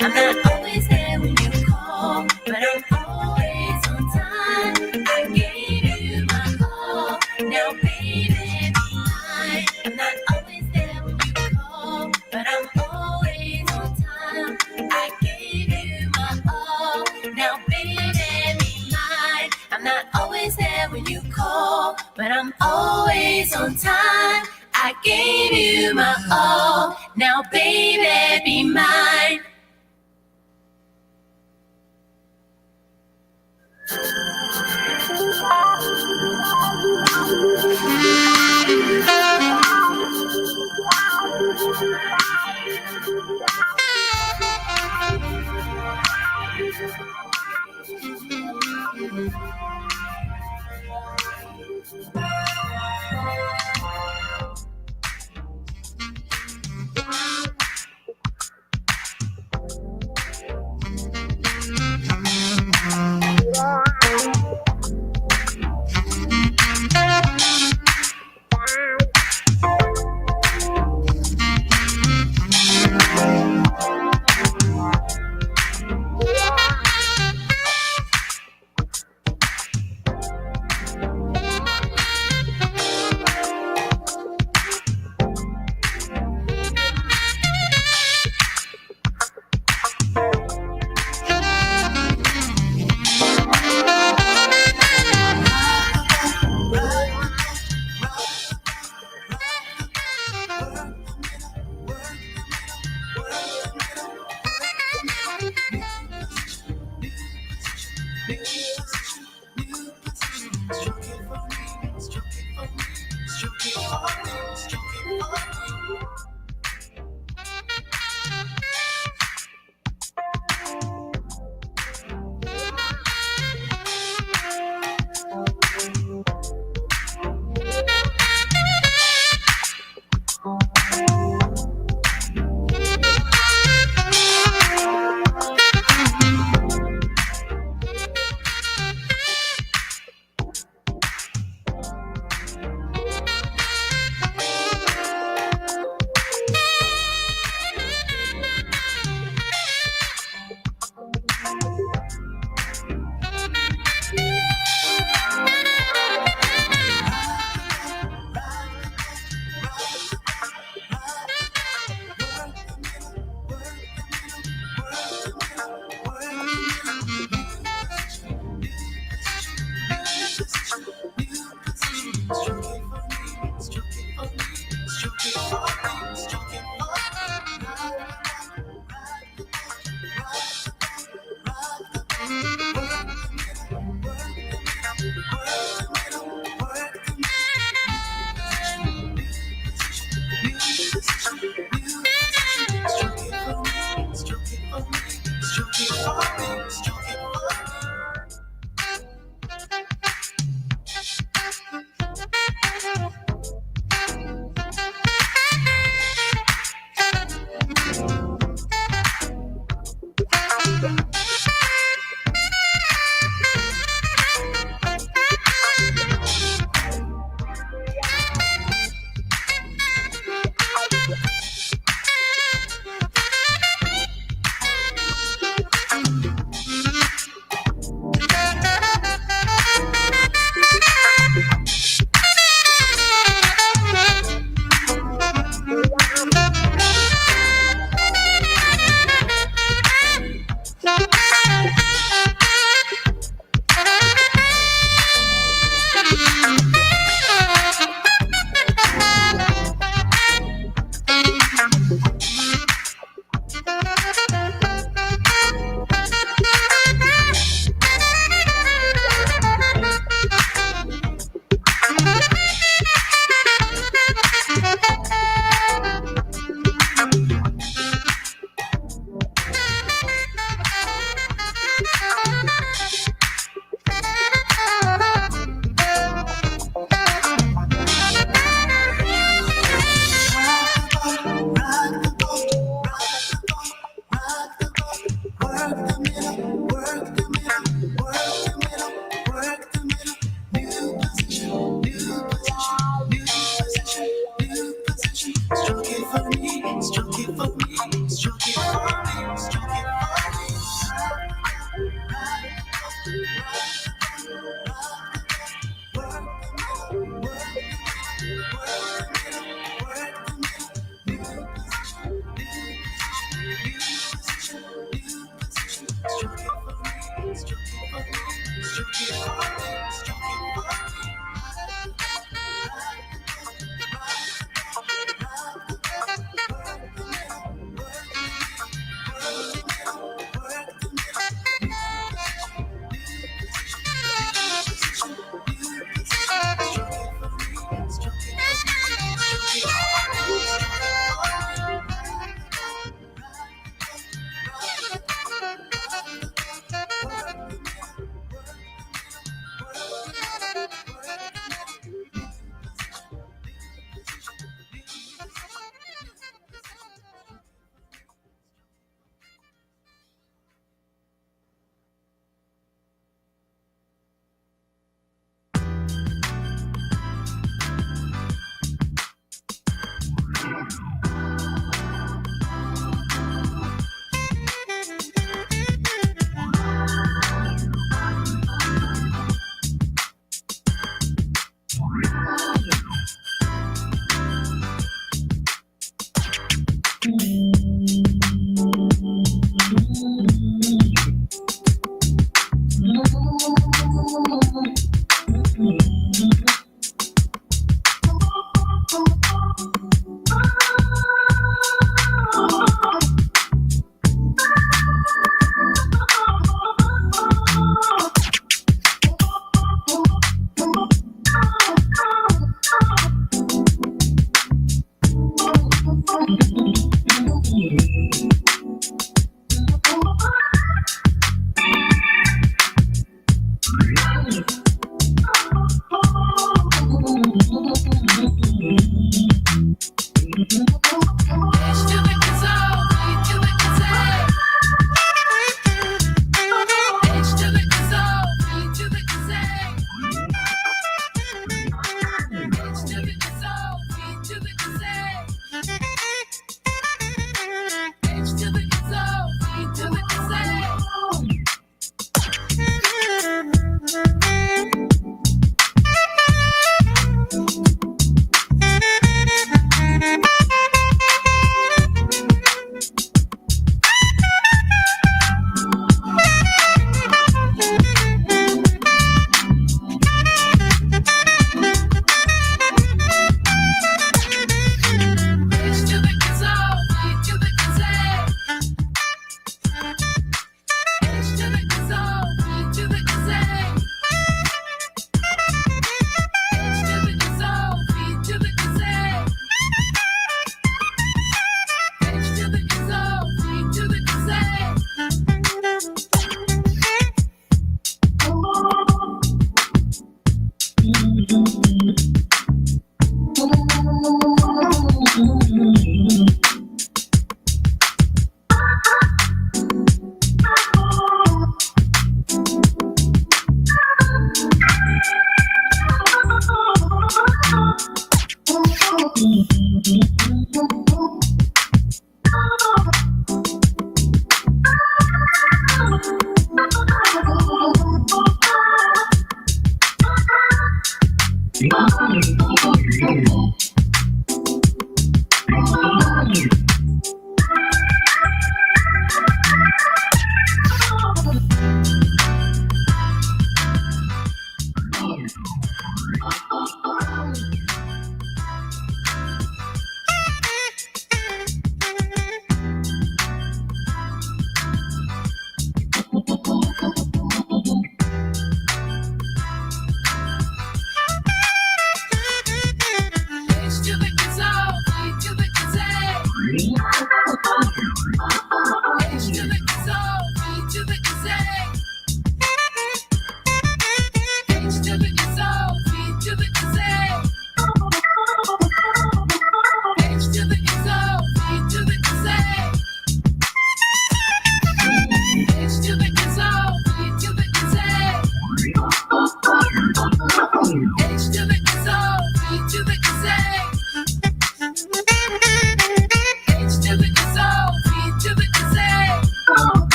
I'm not always there when you call, but I'm always on time. I gave you my all, now baby be mine. I'm not always there when you call, but I'm always on time. I gave you my all, now baby be mine. I'm not always there when you call, but I'm always on time. I gave you my all, now baby be mine.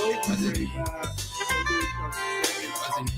wasn't me. It wasn't me.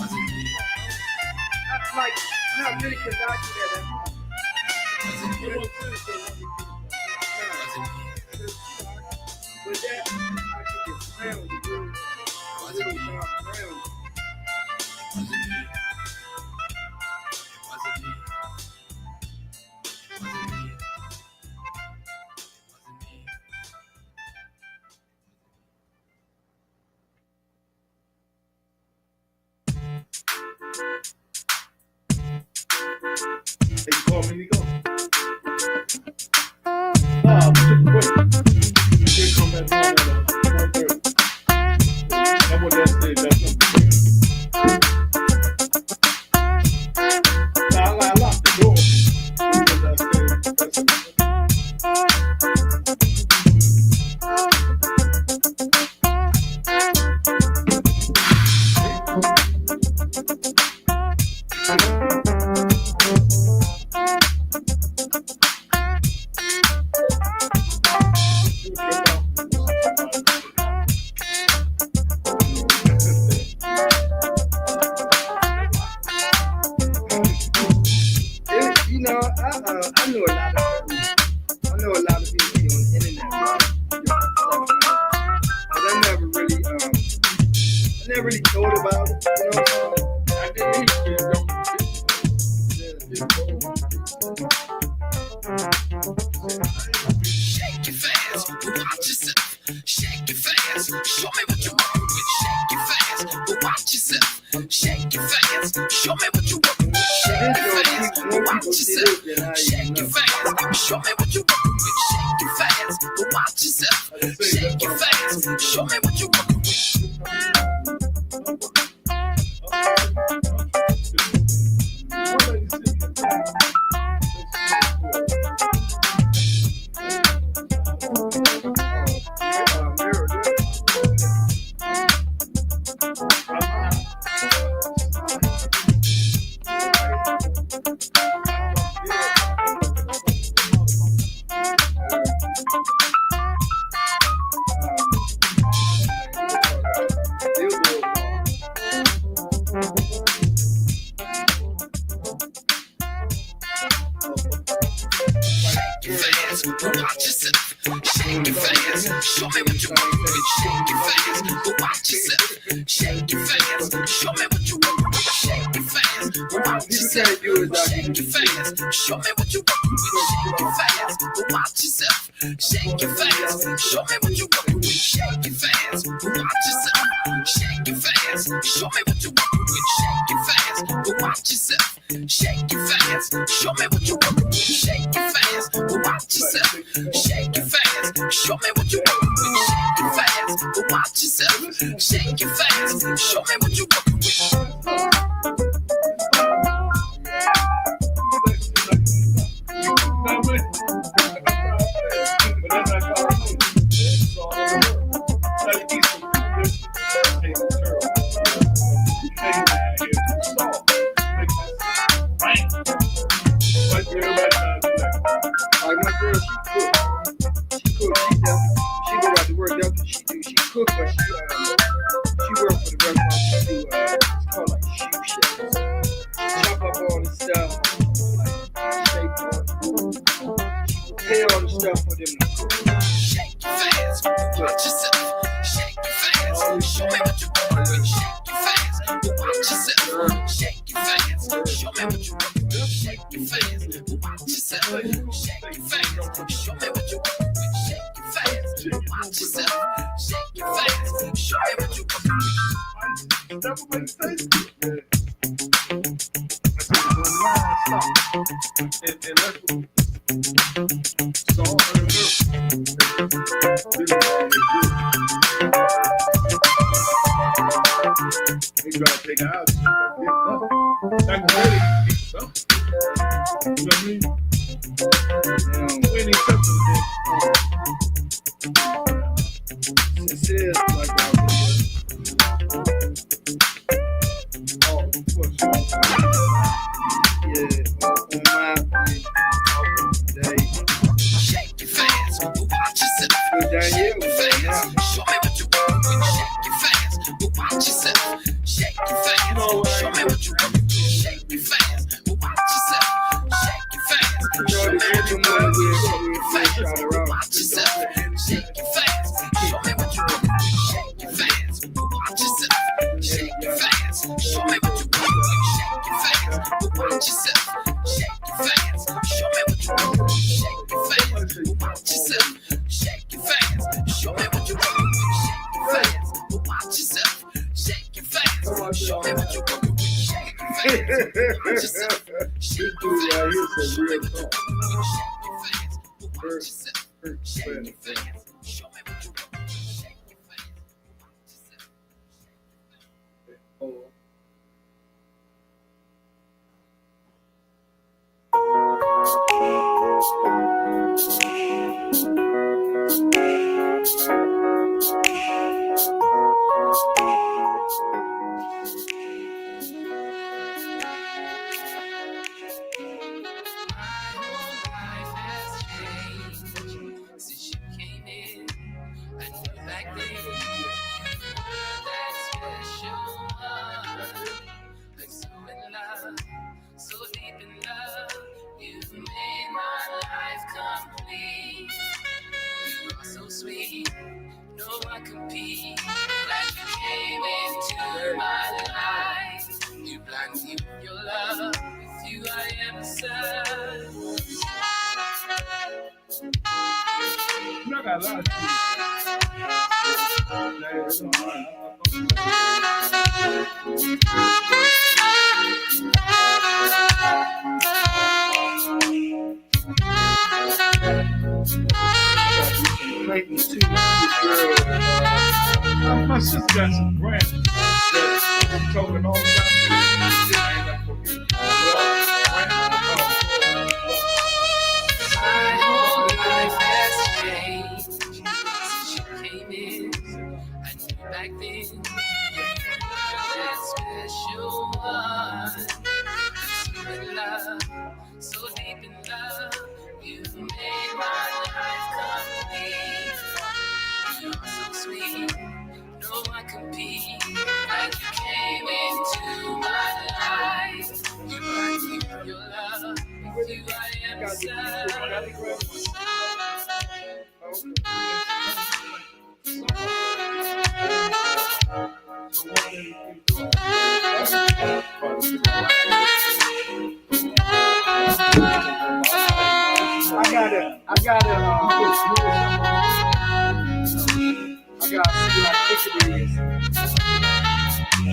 Wasn't me. Like, not really conducting that at home. But that, I should get around with the girl. Hey, you call me, Nico? Nah, wait. Here come that man at 1:30. I'm on that stage, that's something. Nah, I locked the door. I'm on that stage, that's something. You know, I know a lot of people on the internet, but I never really thought about it. You know what I'm saying? Shake it fast, but watch yourself. Shake it fast, show me what you're working with. Shake it fast, but watch yourself. Shake it fast, show me what you're working with. Shake it fast, but watch yourself. Shake it fast, show me what you're working with. Shake it fast, but watch yourself. Shake it fast, show me what you're working with. Watch yourself, shake it fast. Show me what you working with. Shake it fast, but watch yourself. Shake it fast. Show me what you working with. Shake it fast, but watch yourself. Shake it fast. Show me what you working with. Shake it fast, but watch yourself. Shake it fast. Show me what you working with. Shake it fast, but watch yourself. Shake it fast. Show me what you working with. Shake it fast, but watch yourself. shake it fast. Show me what you working with. Shake it fast, but watch yourself. Shake it fast. Show me what you working with. Shake it fast, but watch yourself. Shake it fast. Show me what you working with. Like my girl, she cook. She go out to work. That's what she do. She cook, but she work for the restaurant. She do it's called like shoe chefs. Chop up all the stuff, like shape it. She prepare all the stuff for them to cook. Shake it fast, watch yourself. Shake it fast, show me what you working with. Shake it fast, watch yourself. Shake it fast, show me what you working with. Shake it fast, watch yourself. Shake it fast, show me what you working with. Shake it fast, watch yourself. Shake it fast, show me what you working with. You gotta take it out. That can really be something. You know what I mean? We need something. It is like that. Oh, of course. Yeah, on my day. Shake it fast, watch yourself. Good Danielle. Shake it fast, show me what you working with. Shake it fast, watch yourself. Shake it fast, show me what you working with. Shake it fast, watch yourself. Shake it fast, show me what you working with. Shake it fast, watch yourself. Shake it fast, show me what you working with. Shake it fast, watch yourself. Shake it fast, show me what you working with. Shake it fast, watch yourself. Shake it fast, show me what you working with. Shake it fast, watch yourself. Shake it fast, show me what you working with. Shake it fast, watch yourself. Shake it fast, show me what you working with. Shake it fast, watch yourself. Shake it fast, show me what you working with. Shake it fast, watch yourself. Shake it fast, show me what you working with. Shake it fast, watch yourself. Since you came in, I knew back then that special one. Like so in love, so deep in love, you made my life complete. You are so sweet, no one compete. Like you came into my life, you blinded me with your love. With you I am a son. You know, I got a lot of my sister got some brands that talking all the time. My whole life has changed since you came in. I knew back then that special one. So in love, so deep in love, you made my life complete. You are so sweet, no one compete. Like you came into my life, you brought me your love. With you I am a son. I gotta see what I think it is.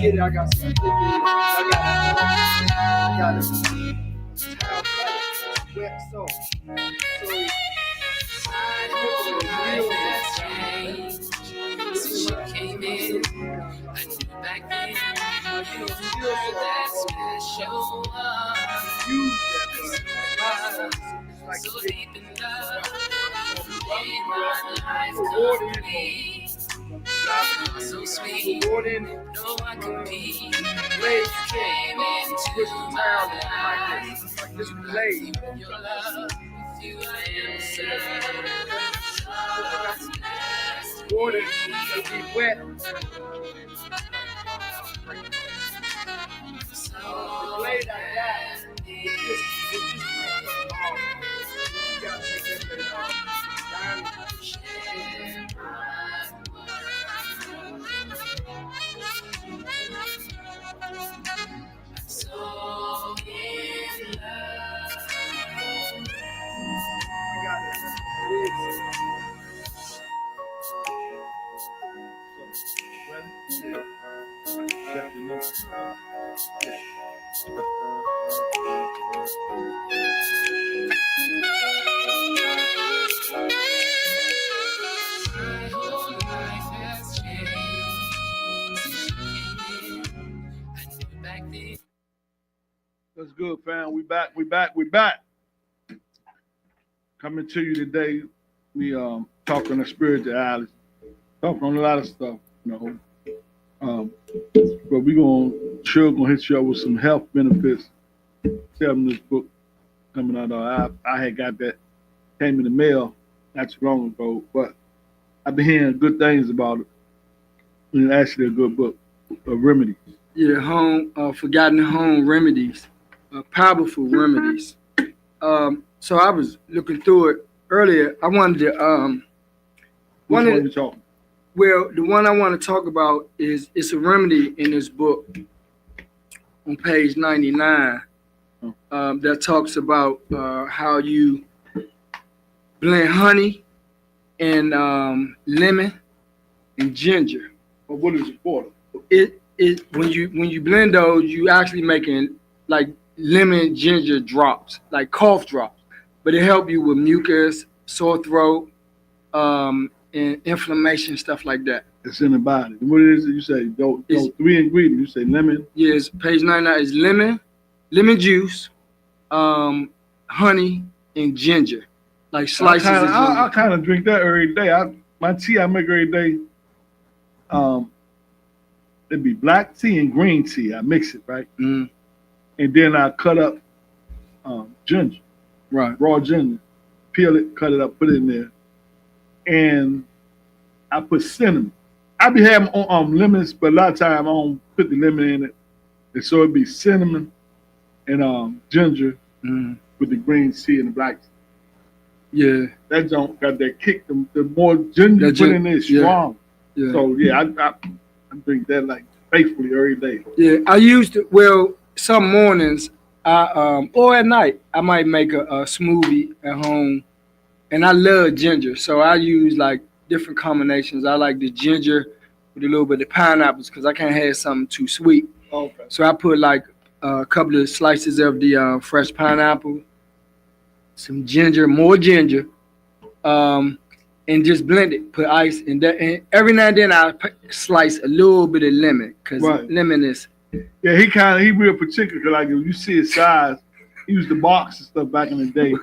get it, I got some stickers. I got a towel cutter, wet soap. So Since you came in, I knew back then you were that special one. So deep in love, in my life complete. So sweet, no one can be. You came into my life. this blade. Your love, with you I am served. Water to be wet. The blade I got is just you gotta take that blade off. So in love. I got it. My whole life has changed since you came in. I knew back then. That's good, fam. We back. Coming to you today. We talking the spirituality, talking on a lot of stuff, you know. But we gonna hit you up with some health benefits. Selling this book coming out. I had got that, came in the mail not too long ago, but I've been hearing good things about it. It's actually a good book, a remedy. Yeah, forgotten home remedies, powerful remedies. So I was looking through it earlier. I wanted to Which one you talking? well, the one I want to talk about is it's a remedy in this book on page 99 that talks about how you blend honey and lemon and ginger. Well, what is it for? It when you blend those, you actually making like lemon ginger drops, like cough drops, but it help you with mucus, sore throat, and inflammation, stuff like that. It's in the body. What is it? You say those 3 ingredients. You say lemon. Yes, page 99 is lemon juice, honey, and ginger, like slices of ginger. I kind of drink that every day. My tea I make every day. It'd be black tea and green tea. I mix it, right? Mm, And then I cut up ginger, right. raw ginger, peel it, cut it up, put it in there, and I put cinnamon. I be having lemons, but a lot of time I don't put the lemon in it, and so it'd be cinnamon and ginger with the green tea and the black tea. Yeah, That don't got that kick. The more ginger you put in there, it's strong. yeah. So yeah, I drink that like faithfully every day. Yeah, I used to. Well, some mornings, or at night, I might make a smoothie at home, and I love ginger, so I use like different combinations. I like the ginger with a little bit of pineapples because I can't have something too sweet. Okay. So I put like a couple of slices of the fresh pineapple, some ginger, more ginger, and just blend it. Put ice in that, and every now and then I slice a little bit of lemon because lemon is. Yeah, he real particular. Like if you see his size, he used to box and stuff back in the day.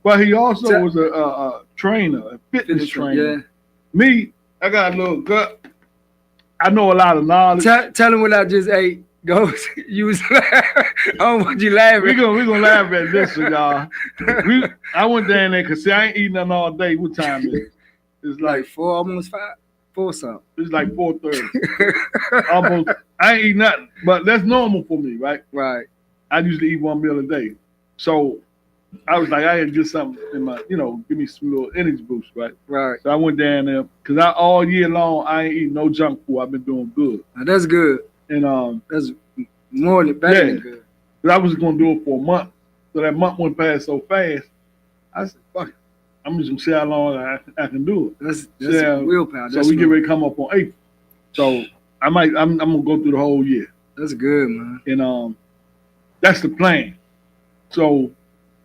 But he also was a trainer, a fitness trainer. Yeah. Me, I got a little gut. I know a lot of knowledge. Tell him what I just ate. Go use. I don't want you laughing. We gonna laugh at this one, y'all. I went down there because I ain't eating nothing all day. What time is it? It's like 4, almost 5, 4 something. It's like 4:30. Almost. I ain't eat nothing, but that's normal for me, right? Right. I usually eat 1 meal a day, so I was like, I had to get something in my, give me some little energy boost, right? Right. So I went down there because all year long I ain't eating no junk food. I've been doing good. Now, that's good. And that's more than better than good. But I was gonna do it for a month, so that month went past so fast. I said, "Fuck it, I'm just gonna see how long I can do it." That's willpower. So we get ready to come up on April. So I'm gonna go through the whole year, That's good, man. and that's the plan. So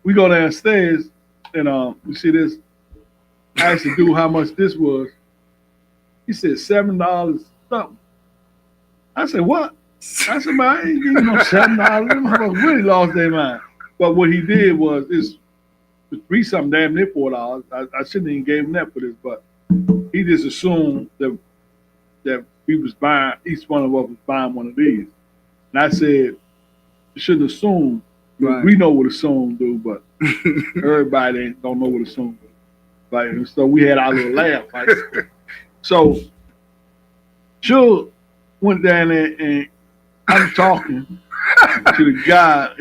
we go downstairs, and you see this. I asked the dude how much this was. He said $7 something. I said, what? I said, man, I ain't getting no $7. Them motherfuckers really lost their mind. But what he did was it's $3 something, damn near $4. I shouldn't even gave him that for this, but he just assumed that we was buying, each one of us was buying one of these. And I said, you shouldn't assume. Right. We know what assume do, but everybody don't know what assume do. Like, so we had our little laugh. Like, so Suge went down there and I'm talking to the guy.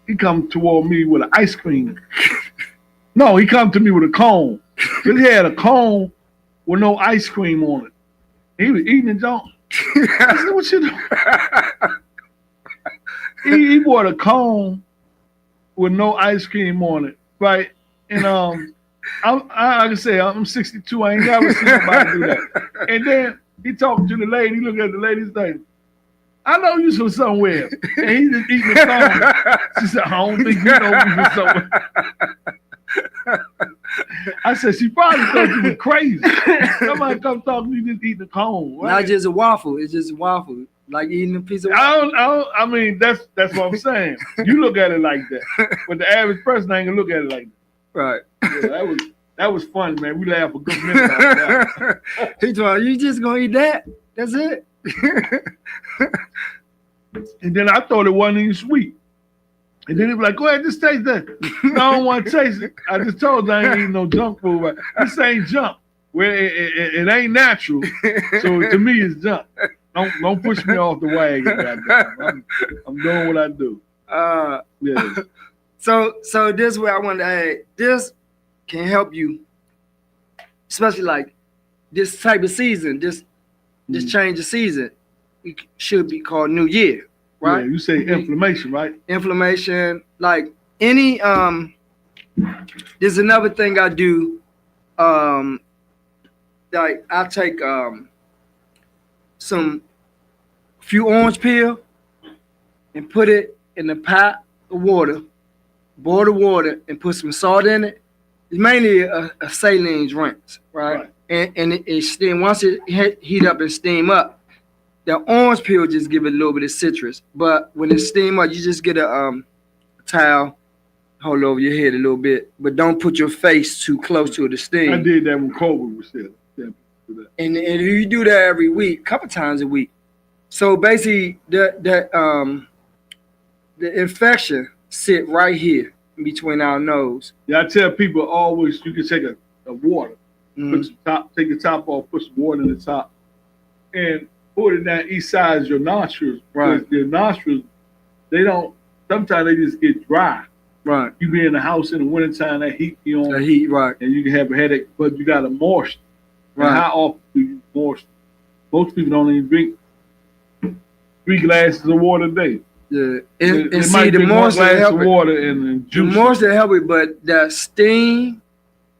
He come toward me with an ice cream. No, he come to me with a cone. Cause he had a cone with no ice cream on it. He was eating it, John. I said, what you doing? He bought a cone with no ice cream on it, right? And I can say I'm 62. I ain't never seen nobody do that. And then he talked to the lady. He looked at the lady's thing. I know you from somewhere. And he just eating the cone. She said, I don't think you know me from somewhere. I said, she probably thought you were crazy. Somebody come talk to me just eating the cone. Right? Not just a waffle. It's just a waffle. Like eating a piece of waffle. I mean, that's what I'm saying. You look at it like that. But the average person ain't gonna look at it like that. Right. Yeah, that was fun, man. We laughed a good minute about that. He told you just gonna eat that? That's it. And then I thought it wasn't even sweet. And then he was like, go ahead, just taste that. No, I don't want to taste it. I just told you I ain't eating no junk food. But this ain't junk. Well, it ain't natural. So to me, it's junk. Don't push me off the wagon. Goddamn. I'm doing what I do. Yeah. So this way I wanted to add, this can help you, especially like this type of season, this change of season. It should be called New Year, right? Yeah, you say inflammation, right? Inflammation, like any there's another thing I do. Like I take few orange peel and put it in a pot of water, boil the water and put some salt in it. It's mainly a saline rinse, right? And it steam, once it heat up and steam up, the orange peel just give it a little bit of citrus. But when it steam up, you just get a towel, hold over your head a little bit, but don't put your face too close to the steam. I did that when COVID was there. Yeah, and you do that every week, a couple times a week. So basically, the infection sit right here in between our nose. Yeah, I tell people always you can take a water, put some take the top off, put some water in the top, and put it down each side of your nostrils. Right. Because your nostrils, sometimes they just get dry. Right. You be in the house in the wintertime, that heat you on. The heat, right. And you can have a headache, but you got to moisten. Right. And how often do you moisten? Most people don't even drink 3 glasses of water a day. Yeah. They And see, might the drink 1 moisture glass help of it. water and The juice. moisture help it, but that steam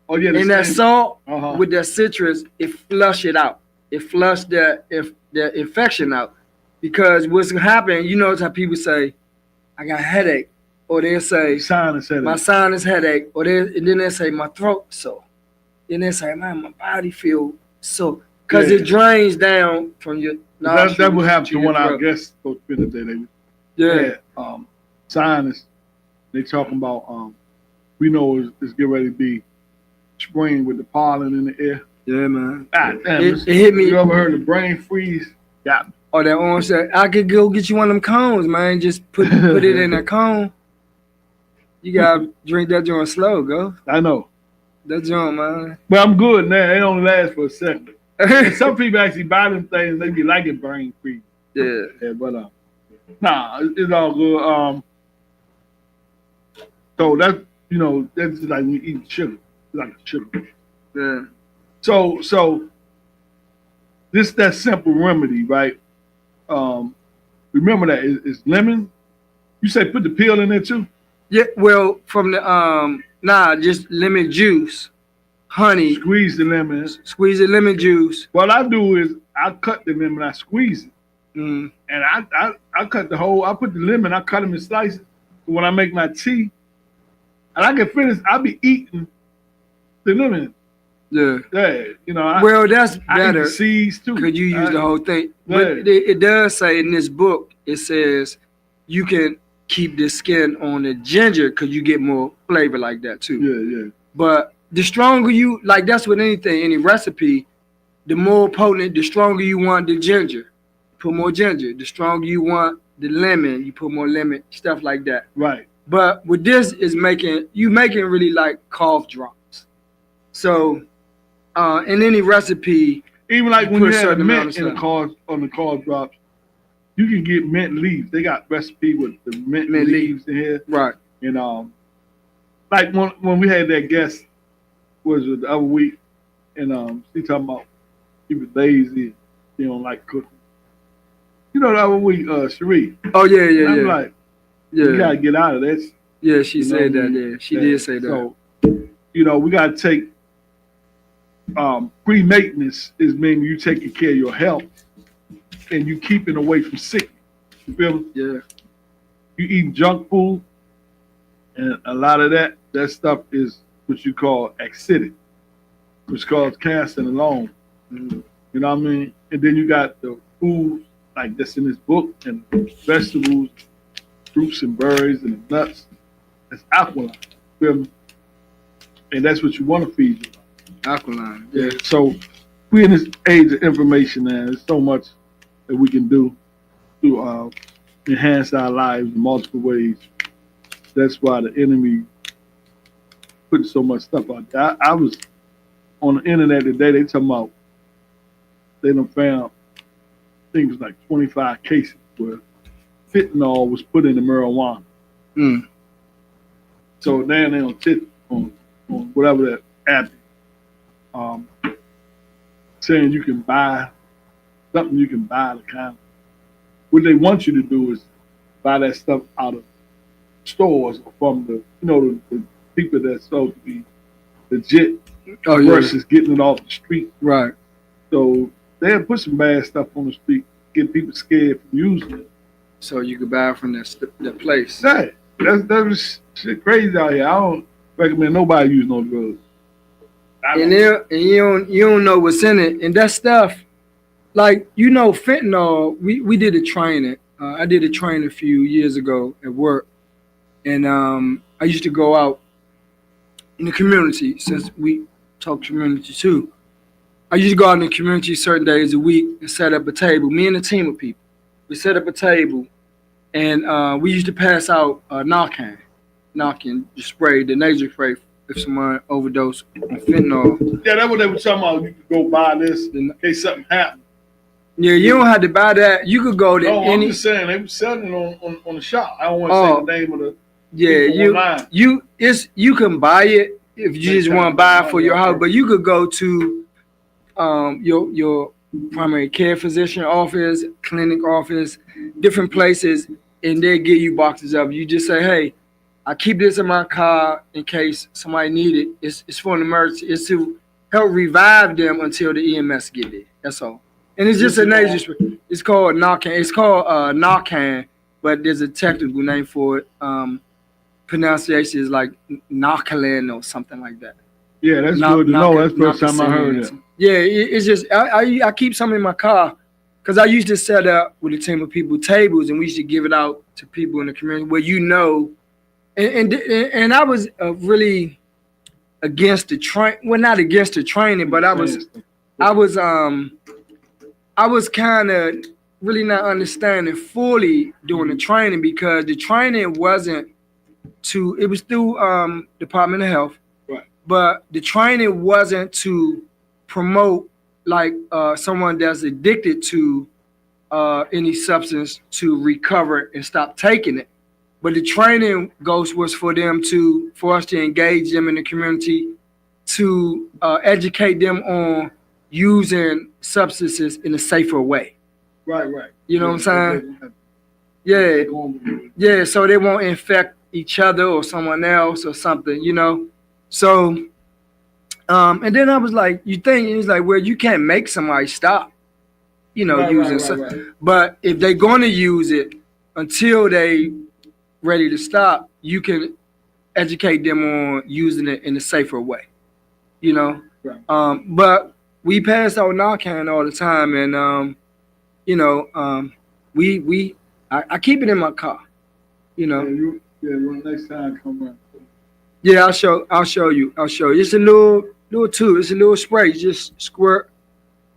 Oh yeah, and that salt Uh-huh. with that citrus, it flush it out. It flush the infection out. Because what's gonna happen, you notice how people say, I got a headache. Or they'll say, Sinus headache. my sinus headache. And then they say, my throat sore. Then they say, man, my body feel so. Because Yeah. it drains down from your nostrils. That would happen to your one of our throat. guests go spend the day. Yeah. Sinus. They talking about we know it's getting ready to be spring with the pollen in the air. Yeah, man. God damn, It hit me. You ever heard the brain freeze? Got me. Or that orange said, I could go get you one of them cones, man. Just put it in a cone. You gotta drink that joint slow, go. I know. That joint, man. But I'm good now. They only last for a second. And some people actually buy them things, they be liking brain freeze. Yeah. Yeah, but nah, it's all good. So that's that's just like when you eat sugar. It's like sugar. Yeah. So this that simple remedy, right? Remember that it's lemon. You say put the peel in there too? Yeah, well, from the just lemon juice, honey, Squeeze the lemon. squeeze the lemon juice. What I do is I cut the lemon, I squeeze it, Mm. and I cut the whole. I put the lemon, I cut them in slices. So when I make my tea, and I can finish, I be eating the lemon. Yeah. Yeah, you know. Well, that's I eat better the seeds too. because you use the whole thing. Yeah. But it does say in this book, it says you can keep the skin on the ginger because you get more flavor like that too. Yeah, yeah. But the stronger you, like that's with anything, any recipe, the more potent, the stronger you want the ginger, put more ginger. The stronger you want the lemon, you put more lemon, stuff like that. Right. But with this is making really like cough drops. So in any recipe, Even like You when put you a have certain amount mint of in the stuff. car on the car drops, you can get mint leaves. They got recipe with the mint Mint leaves in here. right? And like when we had that guest was it the other week, and she talking about she was lazy, she don't like cooking. You know the other week, Cherie. Oh yeah, And yeah, I'm yeah, like, you yeah, gotta get out of this. yeah. She You know said what I that. mean? Yeah, she did say that. So, you know, we gotta take pre-maintenance is meaning you taking care of your health and you keeping away from sickness. You feel me? Yeah, You eating junk food, and a lot of that stuff is what you call acidic, which causes cancer in the lung. Mhm. You know what I mean? And then you got the foods like that's in this book, and vegetables, fruits and berries and nuts. That's alkaline. Feel me? And that's what you want to feed you. alkaline. Yeah, So we're in this age of information now. There's so much that we can do to enhance our lives in multiple ways. That's why the enemy put so much stuff out there. I was on the internet today. They talking about they done found things like 25 cases where fentanyl was put in the marijuana. Mm. So now they on whatever that app, saying you can buy something you can buy the kind. What they want you to do is buy that stuff out of stores or from the people that's supposed to be legit Oh yeah, versus getting it off the street. right. So they'll put some bad stuff on the street, get people scared from using it. So you could buy from that place. That's shit crazy out here. I don't recommend nobody use no drugs. And you don't know what's in it, and that stuff, like fentanyl. We did a training. I did a training a few years ago at work, and I used to go out in the community since we talk community too. I used to go out in the community certain days a week and set up a table. Me and a team of people, we set up a table, and we used to pass out Narcan, just spray the nasal spray if someone overdosed on fentanyl. Yeah, that's what they were talking about. You could go buy this in case something happened. Yeah, you don't have to buy that. You could go to No, I'm any. just saying they were selling it on the shop. I don't want to say the name of the. Yeah, people online. you can buy it if you just want to buy it for your house, but you could go to your primary care physician office, clinic office, different places, and they'll give you boxes of it. You just say, hey, I keep this in my car in case somebody need it. It's for an emergency. It's to help revive them until the EMS get there. That's all. And it's just a nasal spray. It's called Narcan. It's called Narcan, but there's a technical name for it. Pronunciation is like Narcan or something like that. Yeah, that's good to know. That's the first time I heard it. Yeah, it's just I keep some in my car because I used to set up with a team of people tables, and we used to give it out to people in the community where and I was really against the train. Well, not against the training, but I was kind of really not understanding fully during the training because the training wasn't it was through Department of Health, right? But the training wasn't to promote like someone that's addicted to any substance to recover and stop taking it. But the training was for us to engage them in the community, to educate them on using substances in a safer way. Right. You know what I'm saying? Yeah, so they won't infect each other or someone else or something, So, and then I was like, it's like, well, you can't make somebody stop. using some. But if they're going to use it until they ready to stop, you can educate them on using it in a safer way. Right. But we pass out Narcan all the time, and I keep it in my car. When next time come around. Yeah, I'll show you. It's a little tube. It's a little spray. You just squirt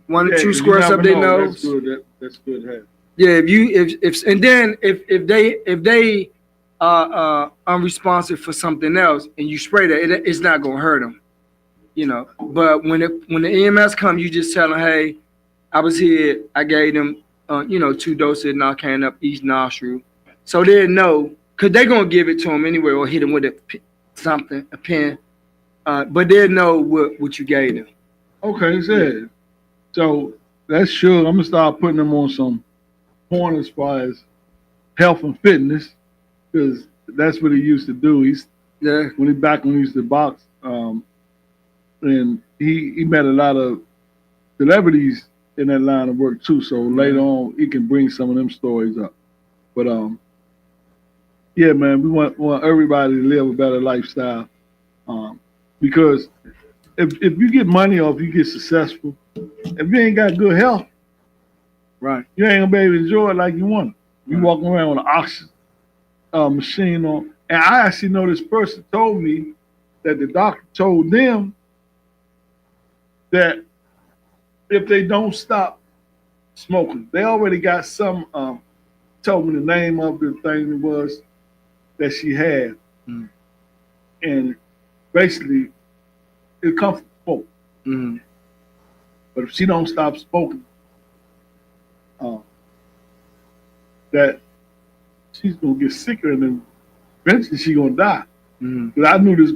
1 or 2 squirts up their nose. That's good. To have. Yeah, if they are unresponsive for something else and you spray that, it's not gonna hurt them. But when the EMS come, you just tell them, hey, I was here. I gave them 2 doses of Narcan up each nostril, so they know, cause they're gonna give it to them anyway or hit them with a pen. But they'll know what you gave them. Okay, said. So that's sure. I'm gonna start putting them on some point as far as health and fitness, because that's what he used to do. When he used to box, and he met a lot of celebrities in that line of work too. So later on, he can bring some of them stories up. But yeah, man, we want everybody to live a better lifestyle, because if you get money or if you get successful, if you ain't got good health, right, you ain't gonna be able to enjoy it like you want. You walking around with an oxygen machine on, and I actually know this person told me that the doctor told them that if they don't stop smoking, they already got some. Told me the name of the thing was that she had, and basically it comes from smoke. Mm-hmm. But if she don't stop smoking, that she's gonna get sicker, and then eventually she's gonna die. Because I knew this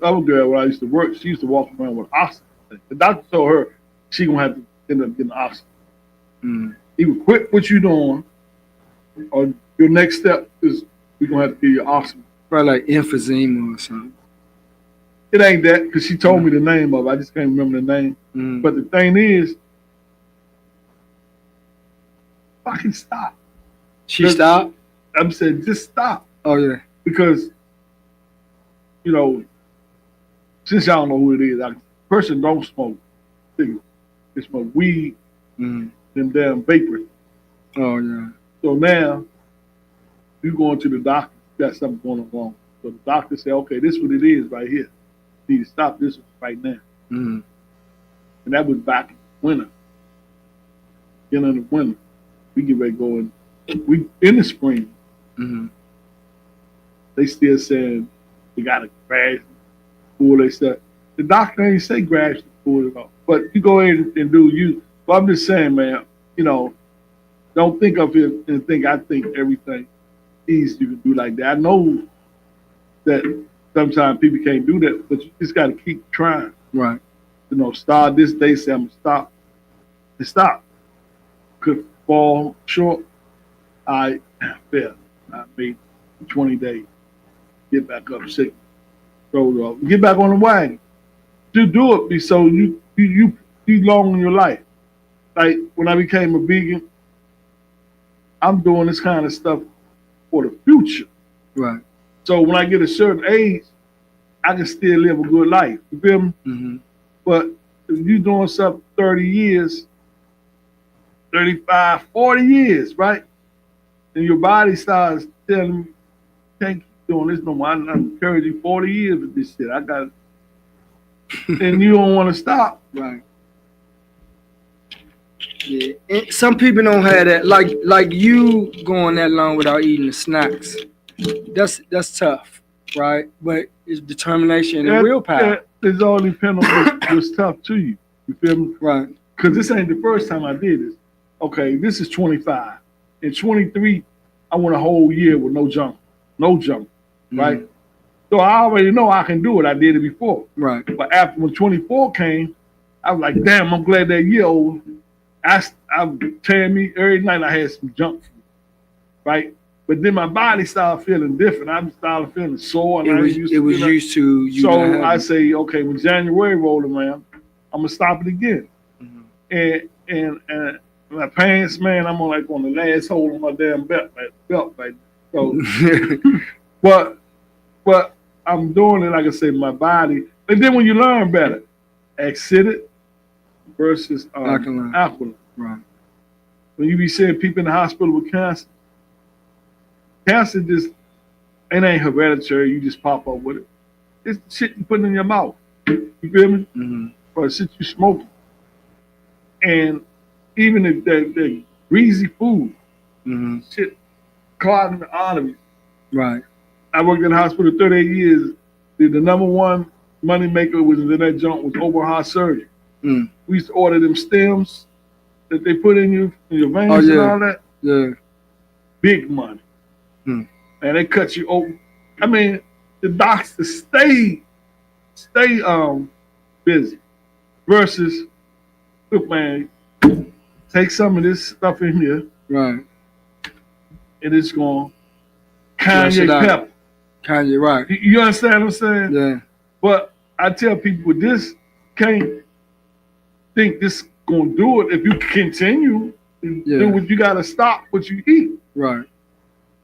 other girl when I used to work, she used to walk around with oxygen. The doctor told her she gonna have to end up getting oxygen. Either quit what you're doing, or your next step is we're gonna have to give you oxygen. Probably like emphysema or something. It ain't that, because she told me the name of it. I just can't remember the name. But the thing is, fucking stop. She stopped? I'm saying just stop. Oh yeah. Because, since y'all know who it is, a person don't smoke cigarettes. They smoke weed, them damn vapors. Oh yeah. So now, you going to the doctor, you got something going on. So the doctor say, okay, this is what it is right here. You need to stop this right now. And that was back in the winter. Beginning of the winter. We get ready to go in. We in the spring. They still saying they gotta gradually pull their stuff. The doctor ain't say gradually pull it off. But you go ahead and do you. But I'm just saying, man, don't think of it and think I think everything easy you can do like that. I know that sometimes people can't do that, but you just gotta keep trying. Right. Start this day, say I'm gonna stop. And stop. Could fall short. I failed. I made 20 days. Get back up sick. Throw it off. Get back on the wagon. To do it so you long in your life. Like when I became a vegan, I'm doing this kind of stuff for the future. Right. So when I get a certain age, I can still live a good life. You feel me? But if you're doing something 30 years, 35, 40 years, right? And your body starts telling you, can't keep doing this no more. I'm encouraging you 40 years with this shit. I got it. And you don't want to stop. Right. Yeah. And some people don't have that. Like you going that long without eating the snacks. That's tough, right? But it's determination and willpower. It's all depending on what's tough to you. You feel me? Right. Because this ain't the first time I did this. Okay, this is 25. In 23, I went a whole year with no junk. Right? So I already know I can do it. I did it before. Right. But after when 24 came, I was like, damn, I'm glad that year over. I tearing me every night. I had some junk food, right? But then my body started feeling different. I started feeling sore. And it was used to you. So I say, okay, when January rolled around, I'm gonna stop it again. And my pants, man, I'm on the last hole on my damn belt, like so. But I'm doing it like I say, my body. And then when you learn better, acidic versus alkaline. Right. When you be seeing people in the hospital with cancer just it ain't hereditary. You just pop up with it. It's the shit you put in your mouth. You feel me? Mm-hmm. Or the shit you smoking. And even if the greasy food, Mm-hmm. shit clogging the arteries. Right. I worked in the hospital 38 years. The number one money maker was in that joint was open heart surgery. Mm. We used to order them stems that they put in your veins Oh, yeah. and all that. Yeah. Big money. Mm. And they cut you open. I mean, the doctors stay busy. Versus, look, man, take some of this stuff in here Right. and it's going Flush it Kanye out. pepper. Kanye. Right. You understand what I'm saying? Yeah. But I tell people with this, can't think this gonna do it. If you continue to do what you gotta stop what you eat. Right.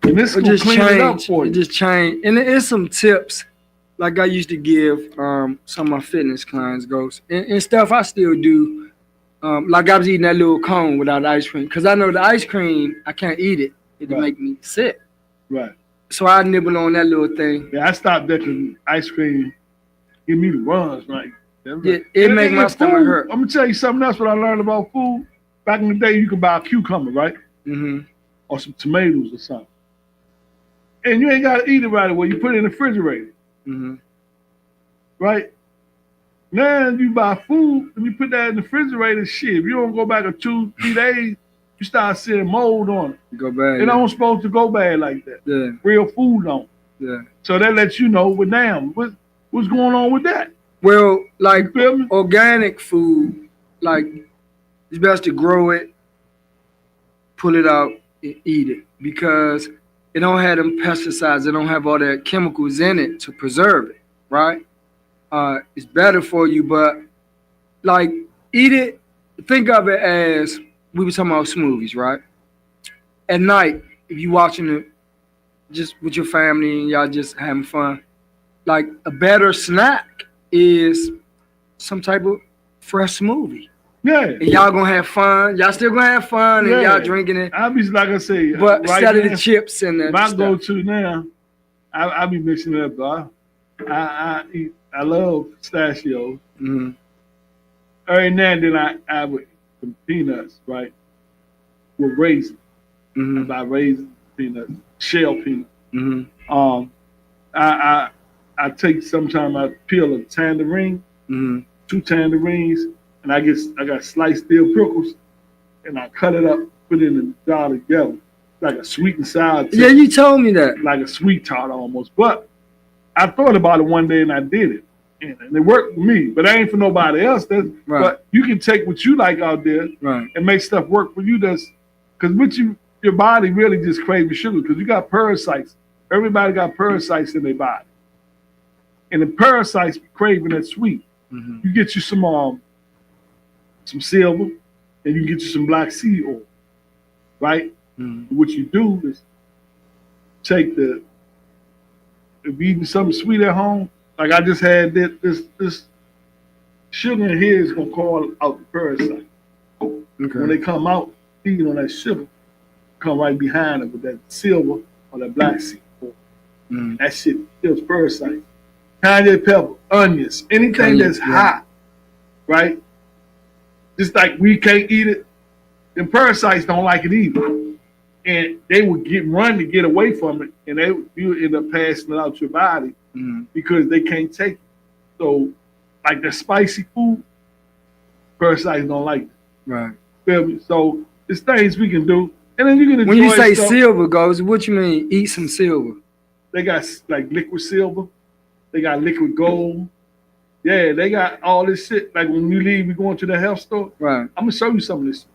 And this It will just clean it up change. for It you. just change. And there is some tips, like I used to give some of my fitness clients goes and stuff I still do. Like I was eating that little cone without ice cream because I know the ice cream I can't eat it. It'll Right. make me sick. Right. So I nibble on that little thing. Yeah, I stopped that because ice cream give me the runs, right? It make my stomach hurt. I'm gonna tell you something else. What I learned about food back in the day, you could buy a cucumber, right, Mm-hmm. or some tomatoes or something, and you ain't gotta eat it right away. You put it in the refrigerator, Mm-hmm. right? Now you buy food and you put that in the refrigerator. Shit, if you don't go back 2-3 days, you start seeing mold on it. Go bad. It don't supposed to go bad like that. Yeah. Real food don't. Yeah. So that lets you know, well, damn, what's going on with that? Well, like You feel me? organic food, like it's best to grow it, pull it out, and eat it because it don't have them pesticides. It don't have all that chemicals in it to preserve it, right? It's better for you, but like eat it. Think of it as we were talking about smoothies, right? At night, if you watching it just with your family and y'all just having fun, like a better snack is some type of fresh smoothie. Yeah. And y'all gonna have fun. Y'all still gonna have fun and Yeah. y'all drinking it. I be like I say, But right instead of now, the chips and the my stuff. go-to now, I be mixing it up, though. I love pistachios. Mhm. Every now and then I would some peanuts, right? With raisins. Mhm. About raisins, peanuts, shell peanuts. Mhm. I take sometime I peel a tangerine, Mhm. 2 tangerines, and I got sliced dill pickles, and I cut it up, put it in a jar together, like a sweet and sour. Yeah, you told me that. Like a sweet tart almost. But I thought about it one day and I did it. And it worked for me, but it ain't for nobody else. Right. But you can take what you like out there Right. and make stuff work for you. Because with your body really just craves sugar because you got parasites. Everybody got parasites in their body. And the parasites craving that sweet. Mhm. You get you some silver and you get you some black seed oil, right? Mhm. What you do is take if you're eating something sweet at home, like I just had this sugar in here is gonna call out the parasite. When Okay. they come out, feeding on that sugar, come right behind it with that silver or that black seed oil. Mhm. That shit kills parasites. Kanye pepper, onions, anything Kanye, that's yeah. hot, right? Just like we can't eat it, and parasites don't like it either. And they would run to get away from it, and you end up passing it out your body Mhm. because they can't take it. So, like the spicy food, parasites don't like it. Right. Feel me? So, there's things we can do, and then you can enjoy When you say stuff. silver goes, what you mean? Eat some silver. They got like liquid silver, they got liquid gold. Yeah, they got all this shit. Like when you leave, we going to the health store. Right. I'm gonna show you some of this.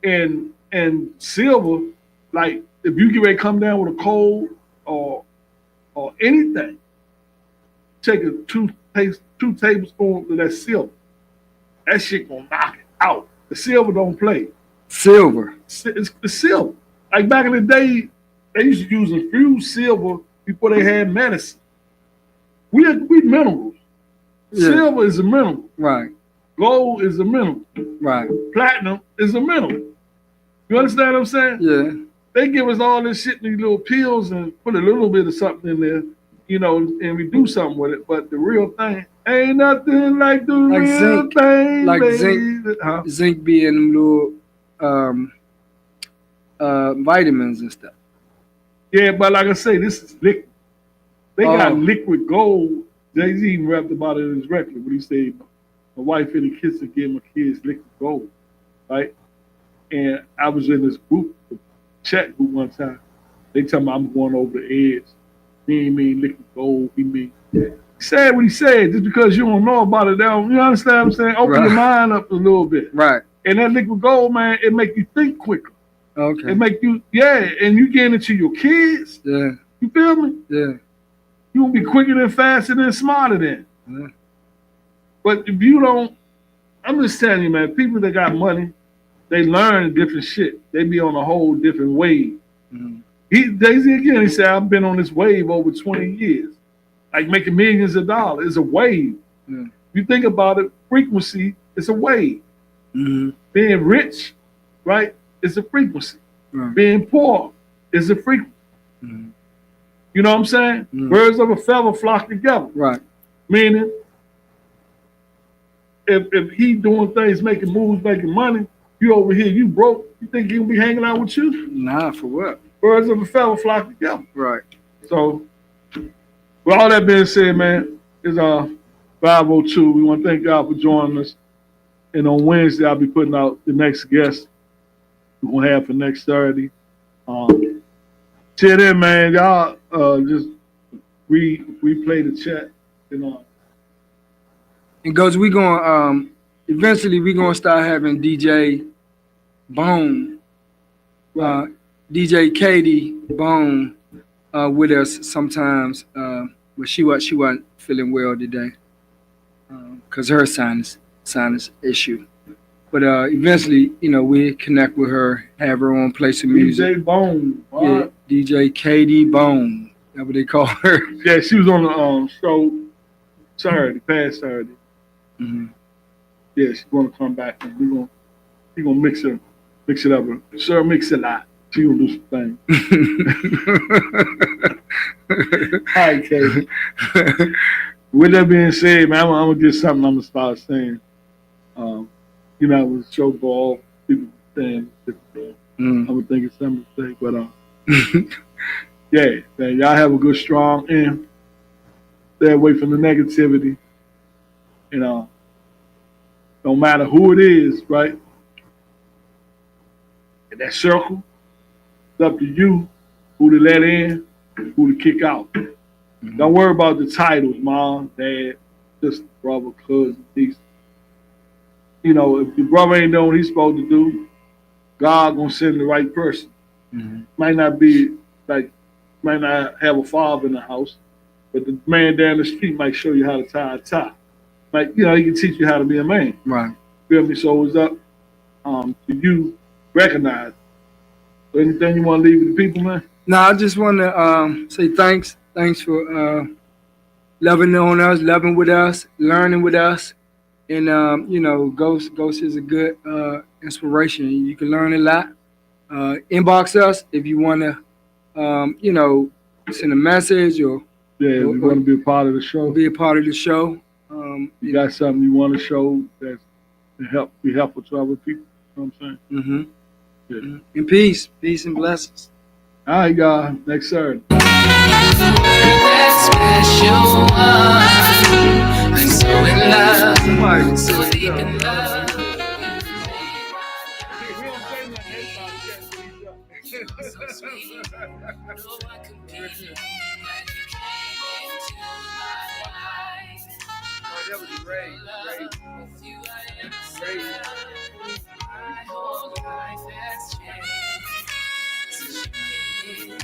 And silver, like if you get ready to come down with a cold or anything, take a two tablespoons of that silver. That shit gonna knock it out. The silver don't play. Silver. It's silver. Like back in the day, they used to use infused silver before they had medicine. We minerals. Yeah. Silver is a mineral. Right. Gold is a mineral. Right. Platinum is a mineral. You understand what I'm saying? Yeah. They give us all this shit in these little pills and put a little bit of something in there, you know, and we do something with it. But the real thing ain't nothing like the Like real zinc. thing. Like baby. zinc. Huh? Zinc being them little vitamins and stuff. Yeah, but like I say, this is liquid. They got Oh. liquid gold. Jay-Z even rapped about it in his record when he said, my wife in the kitchen gave my kids liquid gold, right? And I was in this group, chat group one time. They tell me I'm going over the edge. He ain't mean liquid gold. He mean, he said what he said. Just because you don't know about it, now, you understand what I'm saying? Open your mind up a little bit. Right. And that liquid gold, man, it make you think quicker. Okay. It make you, and you get into your kids. Yeah. You feel me? Yeah. You will be quicker than, faster than, smarter than. Yeah. But if you don't, I'm just telling you, man, people that got money, they learn different shit. They be on a whole different wave. Mhm. Jay-Z again, he said, I've been on this wave over 20 years. Like making millions of dollars. It's a wave. Yeah. You think about it, frequency is a wave. Mhm. Being rich, right, is a frequency. Right. Being poor is a frequency. Mhm. You know what I'm saying? Mhm. Birds of a feather flock together. Right. Meaning, if he doing things, making moves, making money, you over here, you broke, you think he'll be hanging out with you? Nah, for what? Birds of a feather flock together. Right. So, with all that being said, man, it's 5:02. We want to thank y'all for joining us. And on Wednesday, I'll be putting out the next guest we're going to have for next Saturday. Till then, man, y'all just replay the chat. You know. And goes, we gonna eventually we gonna start having DJ Bone, DJ Katie Bone, with us sometimes. But she wasn't feeling well today, cause her sinus issue. But eventually, you know, we connect with her, have her on, play some music. DJ Bone. Yeah, DJ Katie Bone. That's what they call her. Yeah, she was on the show past Saturday. Mm-hmm. Yeah, she's gonna come back and we gonna mix it up. Sure, mix it out. She gonna do some things. All right, Katie. With that being said, man, I'm gonna get something I'm gonna start saying. You know, with show ball, people saying different things. I'm gonna think of something to say, but yeah, man, y'all have a good, strong end. Stay away from the negativity. You know, no matter who it is, right? In that circle, it's up to you who to let in, who to kick out. Mm-hmm. Don't worry about the titles, mom, dad, sister, brother, cousin, niece. You know, if your brother ain't doing what he's supposed to do, God gonna send the right person. Mm-hmm. Might not have a father in the house, but the man down the street might show you how to tie a tie. Like, you know, he can teach you how to be a man. Right. Feel me? So it's up to you recognize. So anything you want to leave with the people, man? No, I just want to say thanks. Thanks for loving on us, loving with us, learning with us. And, you know, Ghost is a good inspiration. You can learn a lot. Inbox us if you want to, you know, send a message or... Yeah, if you want to be a part of the show. Be a part of the show. You got something you want to show that's be helpful to other people. You know what I'm saying? Mm-hmm. Yeah. Mm-hmm. And peace and blessings. All right, y'all. Next Saturday. That special one, I'm so in love, so deep in love. So sweet, no one compete like you came into my life. That was great. With you I am safe. My whole life has changed since you came in.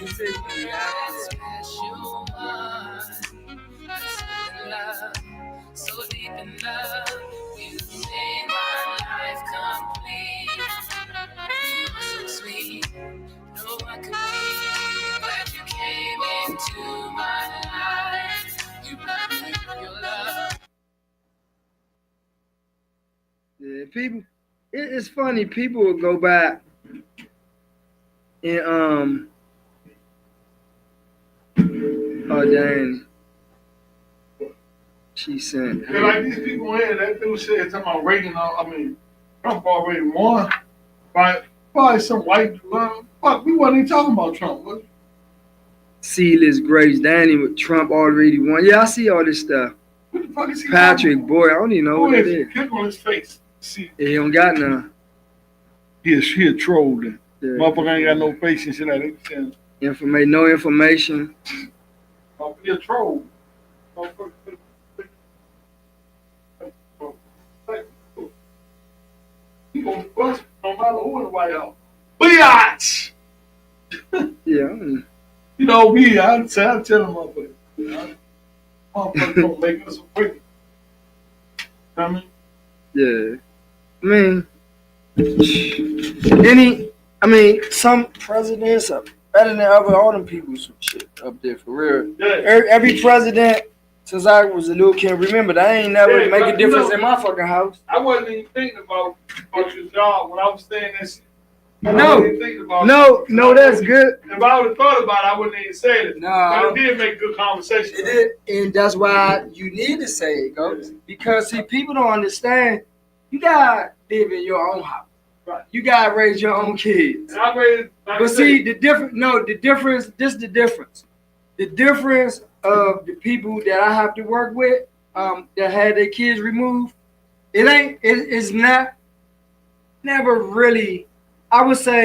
This is that special one. I'm so in love, so deep in love. You made my life. into my life. You bless me with your love. Yeah, people. It's funny. People will go back and oh dang, she sent. Yeah, like these people here, that dude said talking about Reagan. I mean, Trump already won. Right? Probably some white dude. Fuck, we wasn't even talking about Trump. Was we? Seal his grace, Danny with Trump already won. Yeah, I see all this stuff. What the fuck is he Patrick, talking boy, I don't even know about? what Who it is is. it? Click on his face. See, He don't got none. he a troll then. Yeah. Motherfucker ain't got no face and shit like that. They saying, No information. oh, he a troll. He gonna bust no matter who in the White House. Biatch! Yeah, I don't- You know me, I tell him motherfucker. Motherfucker gonna make us a quick. I mean, yeah. Some presidents are better than all them people. Some shit up there for real. yeah. Every president since I was a little kid, remember that I ain't never Yeah, make a but you difference know- in my fucking house. I wasn't even thinking about your job when I was staying there. I No. wasn't even thinking about No, that's good. If I would have thought about it, I wouldn't even say it. No. But it did make good conversation. It is, and that's why you need to say it, Ghost. Because see, people don't understand. You gotta live in your own house. Right. You gotta raise your own kids. And I raised, like I But said, see, the difference. This the difference. The difference of the people that I have to work with, that had their kids removed. It's not never really. I would say.